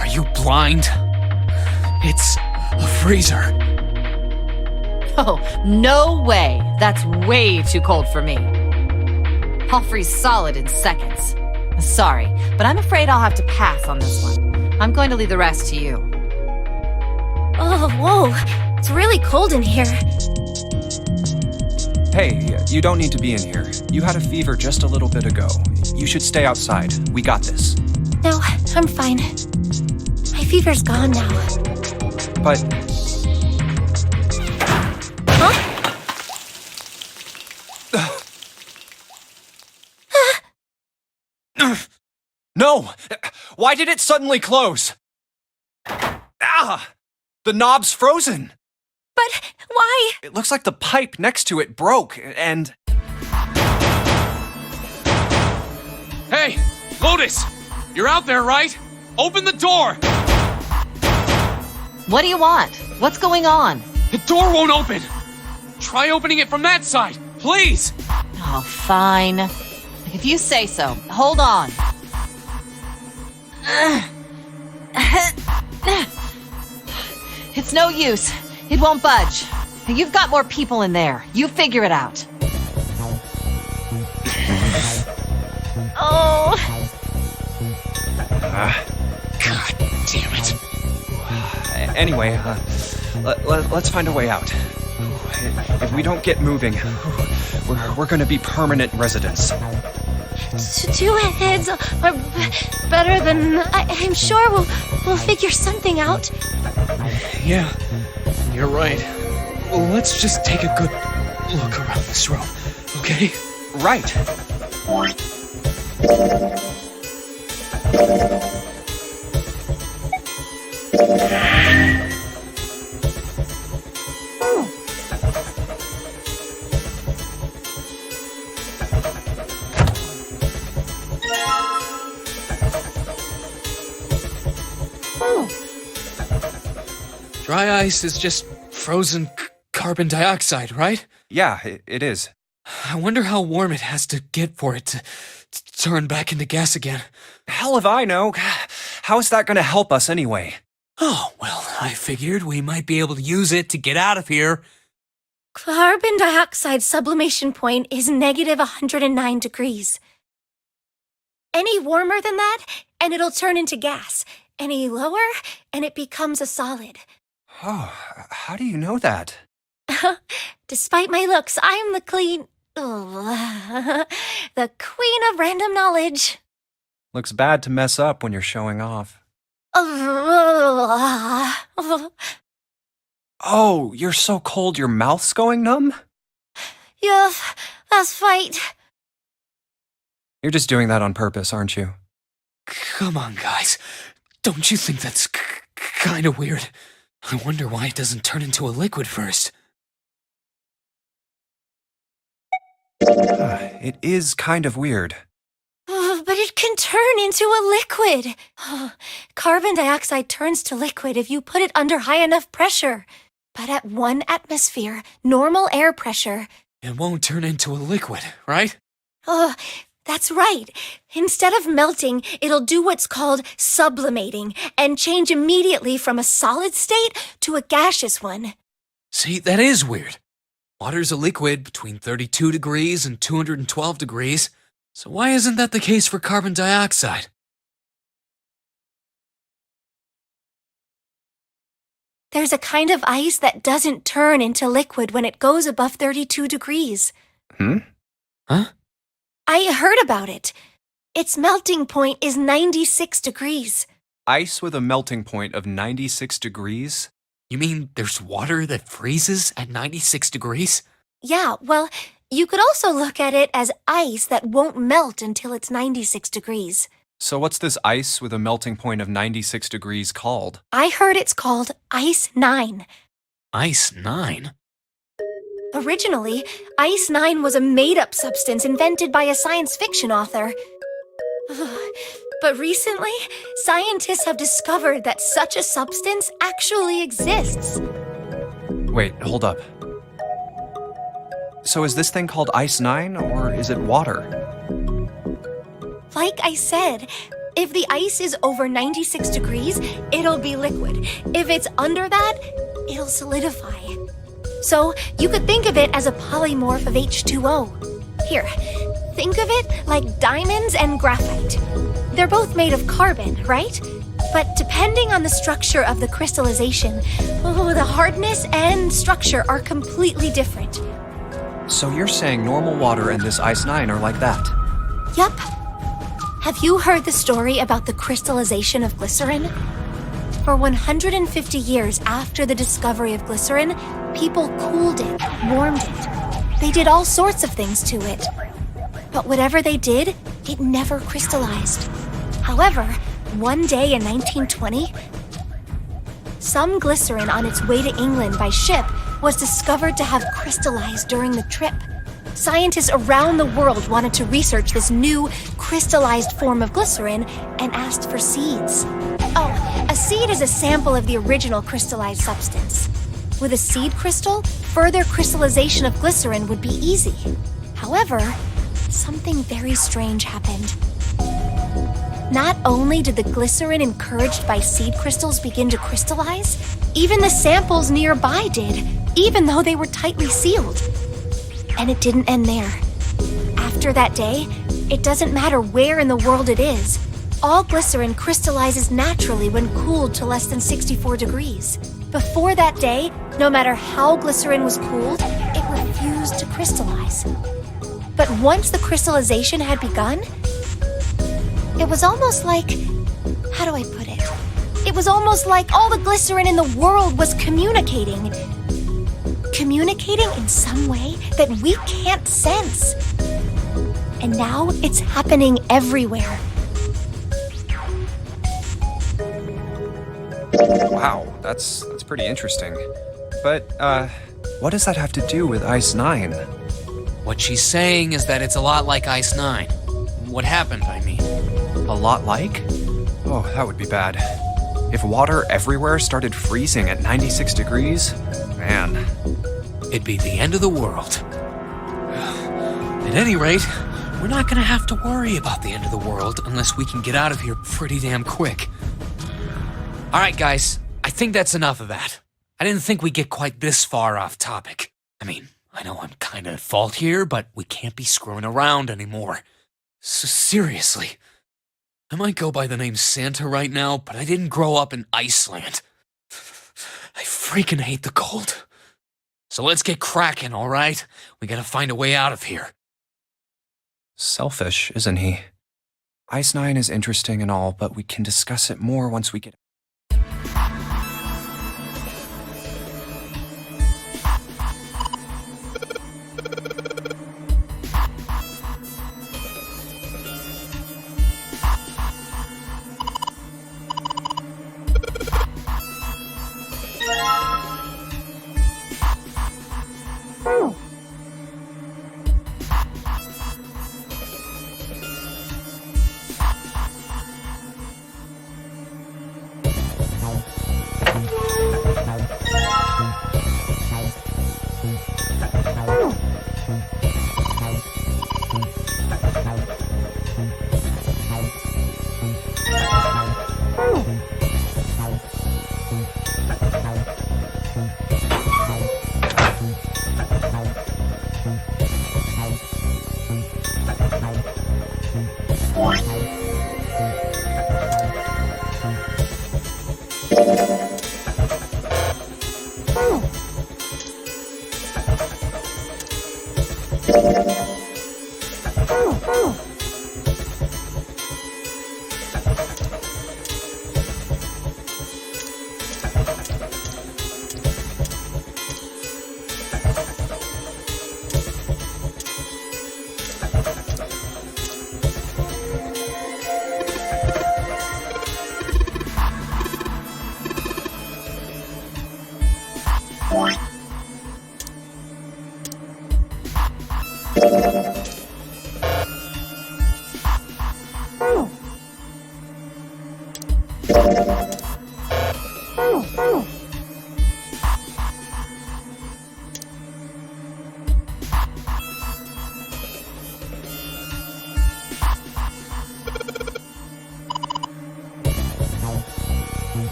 Are you blind? It's a freezer. Oh, no way. That's way too cold for me. I'll freeze solid in seconds. Sorry, but I'm afraid I'll have to pass on this one. I'm going to leave the rest to you. Oh, whoa. It's really cold in here. Hey, you don't need to be in here. You had a fever just a little bit ago. You should stay outside. We got this. No, I'm fine. My fever's gone now. But... No! Why did it suddenly close? Ah! The knob's frozen! But why? It looks like the pipe next to it broke, and... Hey, Lotus! You're out there, right? Open the door! What do you want? What's going on? The door won't open! Try opening it from that side, please! Oh, fine. If you say so. Hold on. It's no use. It won't budge. You've got more people in there. You figure it out. Oh. God damn it. Anyway, let's find a way out. If we don't get moving, we're gonna be permanent residents. Two heads are better than... I'm sure we'll figure something out. Yeah, you're right. Well, let's just take a good look around this room, okay? Right. Dry ice is just frozen carbon dioxide, right? Yeah, it is. I wonder how warm it has to get for it to turn back into gas again. Hell if I know. How is that gonna help us anyway? Oh, well, I figured we might be able to use it to get out of here. Carbon dioxide sublimation point is negative 109 degrees. Any warmer than that, and it'll turn into gas. Any lower, and it becomes a solid. Oh, how do you know that? Despite my looks, I'm the the queen of random knowledge. Looks bad to mess up when you're showing off. Oh, you're so cold your mouth's going numb? Yeah, that's right. You're just doing that on purpose, aren't you? Come on, guys. Don't you think that's kind of weird? I wonder why it doesn't turn into a liquid first. It is kind of weird. But it can turn into a liquid. Carbon dioxide turns to liquid if you put it under high enough pressure. But at 1 atmosphere, normal air pressure... It won't turn into a liquid, right? That's right. Instead of melting, it'll do what's called sublimating and change immediately from a solid state to a gaseous one. See, that is weird. Water's a liquid between 32 degrees and 212 degrees. So why isn't that the case for carbon dioxide? There's a kind of ice that doesn't turn into liquid when it goes above 32 degrees. Huh? I heard about it. Its melting point is 96 degrees. Ice with a melting point of 96 degrees? You mean there's water that freezes at 96 degrees? Yeah, well, You could also look at it as ice that won't melt until it's 96 degrees. So what's this ice with a melting point of 96 degrees called? I heard it's called Ice 9. Ice 9? Originally, Ice 9 was a made-up substance invented by a science fiction author. But recently, scientists have discovered that such a substance actually exists. Wait, hold up. So is this thing called Ice 9, or is it water? Like I said, if the ice is over 96 degrees, it'll be liquid. If it's under that, it'll solidify. So you could think of it as a polymorph of H2O. Here, think of it like diamonds and graphite. They're both made of carbon, right? But depending on the structure of the crystallization, the hardness and structure are completely different. So you're saying normal water and this Ice 9 are like that? Yup. Have you heard the story about the crystallization of glycerin? For 150 years after the discovery of glycerin, people cooled it, warmed it. They did all sorts of things to it. But whatever they did, it never crystallized. However, one day in 1920, some glycerin on its way to England by ship was discovered to have crystallized during the trip. Scientists around the world wanted to research this new crystallized form of glycerin and asked for seeds. Oh, a seed is a sample of the original crystallized substance. With a seed crystal, further crystallization of glycerin would be easy. However, something very strange happened. Not only did the glycerin encouraged by seed crystals begin to crystallize, even the samples nearby did, even though they were tightly sealed. And it didn't end there. After that day, it doesn't matter where in the world it is, all glycerin crystallizes naturally when cooled to less than 64 degrees. Before that day, no matter how glycerin was cooled, it refused to crystallize. But once the crystallization had begun, it was almost like, how do I put it? It was almost like all the glycerin in the world was communicating. Communicating in some way that we can't sense. And now it's happening everywhere. Wow, that's pretty interesting. But, what does that have to do with Ice 9? What she's saying is that it's a lot like Ice 9. What happened, I mean. A lot like? Oh, that would be bad. If water everywhere started freezing at 96 degrees, man. It'd be the end of the world. At any rate, we're not gonna have to worry about the end of the world unless we can get out of here pretty damn quick. Alright guys, I think that's enough of that. I didn't think we'd get quite this far off topic. I mean, I know I'm kinda at fault here, but we can't be screwing around anymore. So seriously, I might go by the name Santa right now, but I didn't grow up in Iceland. I freaking hate the cold. So let's get cracking, alright? We gotta find a way out of here. Selfish, isn't he? Ice 9 is interesting and all, but we can discuss it more once we get...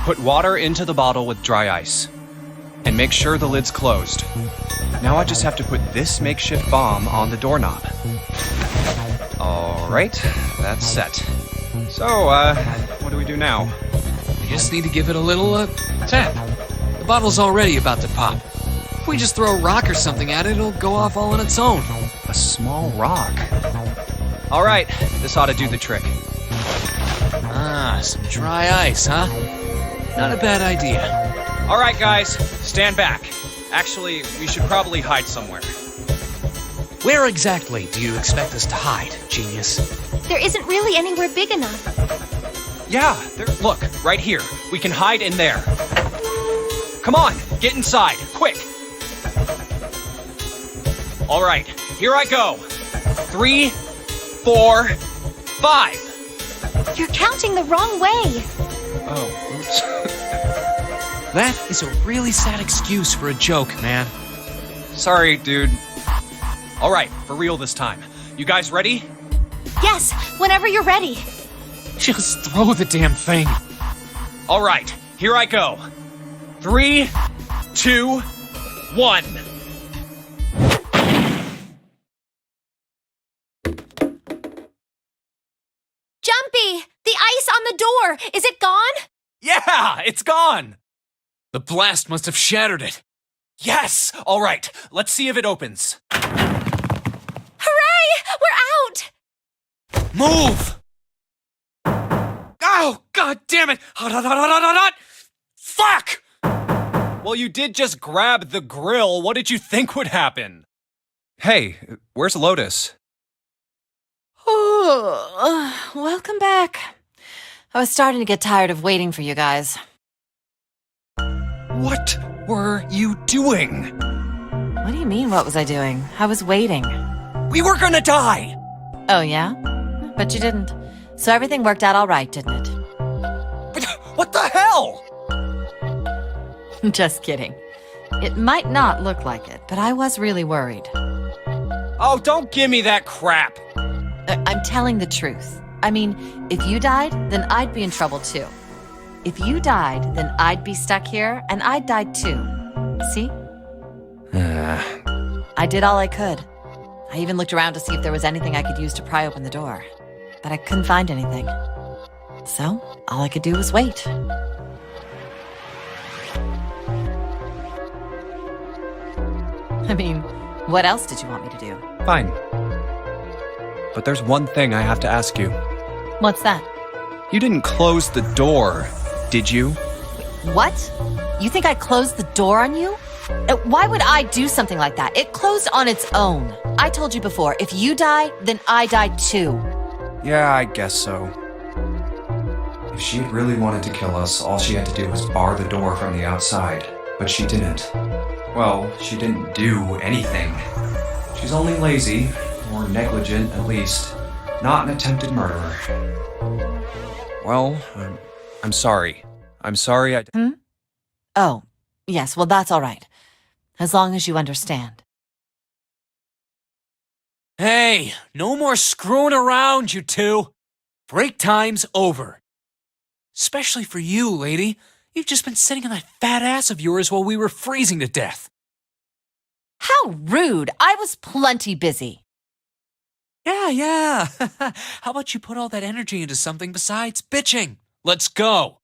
Put water into the bottle with dry ice. And make sure the lid's closed. Now I just have to put this makeshift bomb on the doorknob. Alright, that's set. So, what do we do now? We just need to give it a little, tap. The bottle's already about to pop. If we just throw a rock or something at it, it'll go off all on its own. A small rock. Alright, this ought to do the trick. Ah, some dry ice, huh? Not a bad idea. Alright, guys, stand back. Actually, we should probably hide somewhere. Where exactly do you expect us to hide, genius? There isn't really anywhere big enough. Yeah, look, right here. We can hide in there. Come on, get inside, quick. Alright, here I go. 3, 4, 5. You're counting the wrong way. Oh, oops. That is a really sad excuse for a joke, man. Sorry, dude. Alright, for real this time. You guys ready? Yes, whenever you're ready. Just throw the damn thing. Alright, here I go. 3, 2, 1. Jumpy! The ice on the door! Is it gone? Yeah, it's gone! The blast must have shattered it. Yes! Alright, let's see if it opens. Hooray! We're out! Move! Oh, god damn it! Hot! Fuck! Well, you did just grab the grill. What did you think would happen? Hey, where's Lotus? Welcome back. I was starting to get tired of waiting for you guys. What were you doing? What do you mean, what was I doing? I was waiting. We were gonna die! Oh, yeah? But you didn't. So everything worked out all right, didn't it? But what the hell? Just kidding. It might not look like it, but I was really worried. Oh, don't give me that crap. I'm telling the truth. I mean, if you died, then I'd be in trouble too. If you died, then I'd be stuck here, and I'd die too. See? I did all I could. I even looked around to see if there was anything I could use to pry open the door. But I couldn't find anything. So, all I could do was wait. I mean, what else did you want me to do? Fine. But there's one thing I have to ask you. What's that? You didn't close the door, did you? What? You think I closed the door on you? Why would I do something like that? It closed on its own. I told you before, if you die, then I die too. Yeah, I guess so. If she had really wanted to kill us, all she had to do was bar the door from the outside. But she didn't. Well, she didn't do anything. She's only lazy, or negligent at least, not an attempted murderer. Well, I'm sorry. I'm sorry I... Oh, yes, well, that's all right. As long as you understand. Hey, no more screwing around, you two. Break time's over. Especially for you, lady. You've just been sitting on that fat ass of yours while we were freezing to death. How rude! I was plenty busy. Yeah. How about you put all that energy into something besides bitching? Let's go.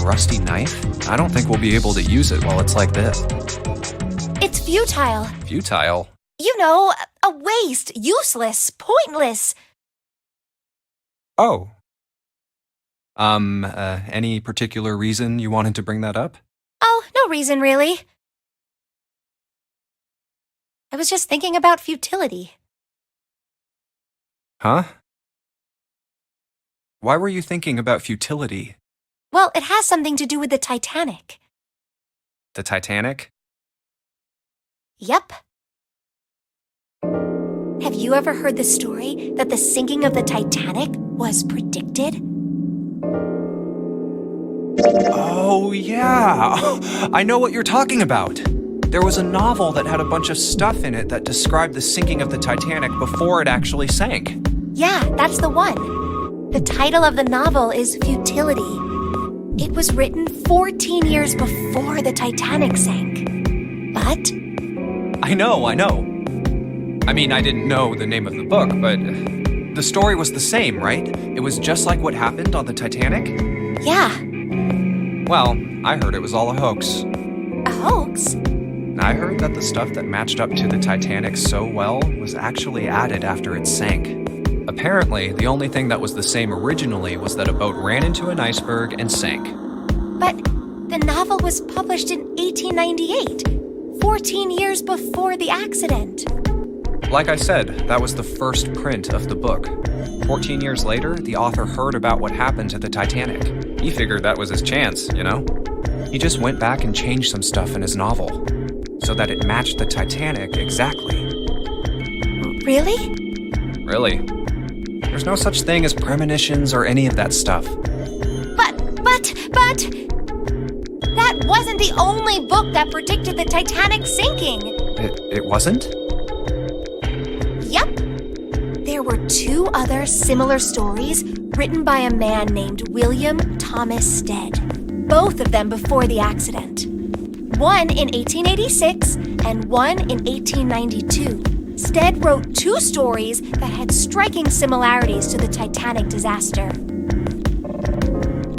Rusty knife? I don't think we'll be able to use it while it's like this. It's futile. Futile? You know, a waste, useless, pointless. Oh. Any particular reason you wanted to bring that up? Oh, no reason really. I was just thinking about futility. Huh? Why were you thinking about futility? Well, it has something to do with the Titanic. The Titanic? Yep. Have you ever heard the story that the sinking of the Titanic was predicted? Oh, yeah. I know what you're talking about. There was a novel that had a bunch of stuff in it that described the sinking of the Titanic before it actually sank. Yeah, that's the one. The title of the novel is Futility. It was written 14 years before the Titanic sank. But... I know. I mean, I didn't know the name of the book, but the story was the same, right? It was just like what happened on the Titanic? Yeah. Well, I heard it was all a hoax. A hoax? I heard that the stuff that matched up to the Titanic so well was actually added after it sank. Apparently, the only thing that was the same originally was that a boat ran into an iceberg and sank. But the novel was published in 1898, 14 years before the accident. Like I said, that was the first print of the book. 14 years later, the author heard about what happened to the Titanic. He figured that was his chance, you know? He just went back and changed some stuff in his novel, so that it matched the Titanic exactly. Really? Really. There's no such thing as premonitions or any of that stuff. But... That wasn't the only book that predicted the Titanic sinking. It wasn't? Yep. There were two other similar stories written by a man named William Thomas Stead. Both of them before the accident. One in 1886 and one in 1892. Stead wrote two stories that had striking similarities to the Titanic disaster.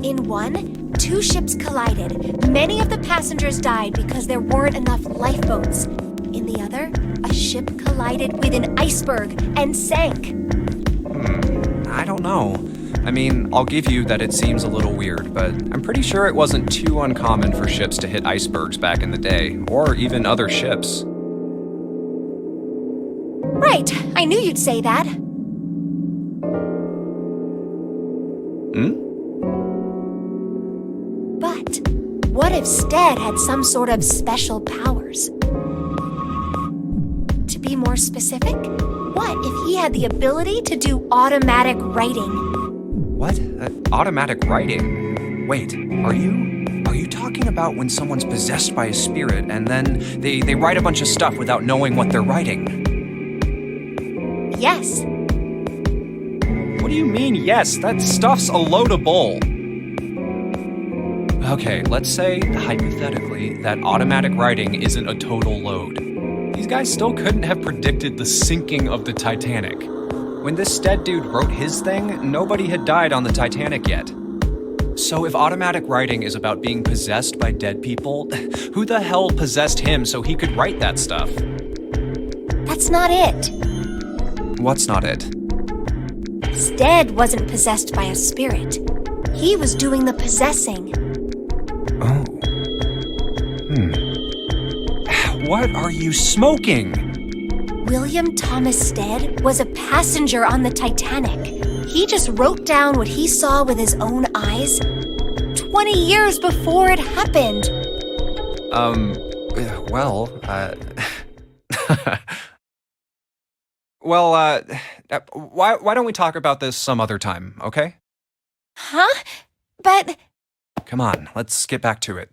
In one, two ships collided. Many of the passengers died because there weren't enough lifeboats. In the other, a ship collided with an iceberg and sank. I don't know. I mean, I'll give you that it seems a little weird, but I'm pretty sure it wasn't too uncommon for ships to hit icebergs back in the day, or even other ships. Right, I knew you'd say that. But what if Stead had some sort of special powers? To be more specific, what if he had the ability to do automatic writing? What? Automatic writing? Wait, are you talking about when someone's possessed by a spirit and then they write a bunch of stuff without knowing what they're writing? Yes. What do you mean, yes? That stuff's a load of bull. Okay, let's say, hypothetically, that automatic writing isn't a total load. These guys still couldn't have predicted the sinking of the Titanic. When this Stead dude wrote his thing, nobody had died on the Titanic yet. So if automatic writing is about being possessed by dead people, who the hell possessed him so he could write that stuff? That's not it. What's not it? Stead wasn't possessed by a spirit. He was doing the possessing. Oh. What are you smoking? William Thomas Stead was a passenger on the Titanic. He just wrote down what he saw with his own eyes 20 years before it happened. Why don't we talk about this some other time, okay? Huh? But... Come on, let's get back to it.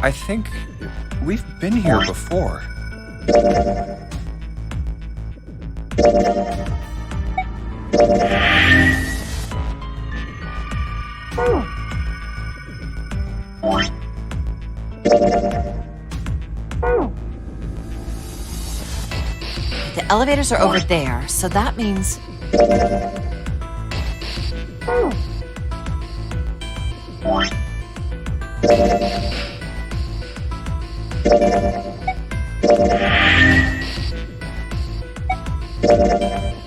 I think we've been here before. The elevators are over there, so that means... Bye.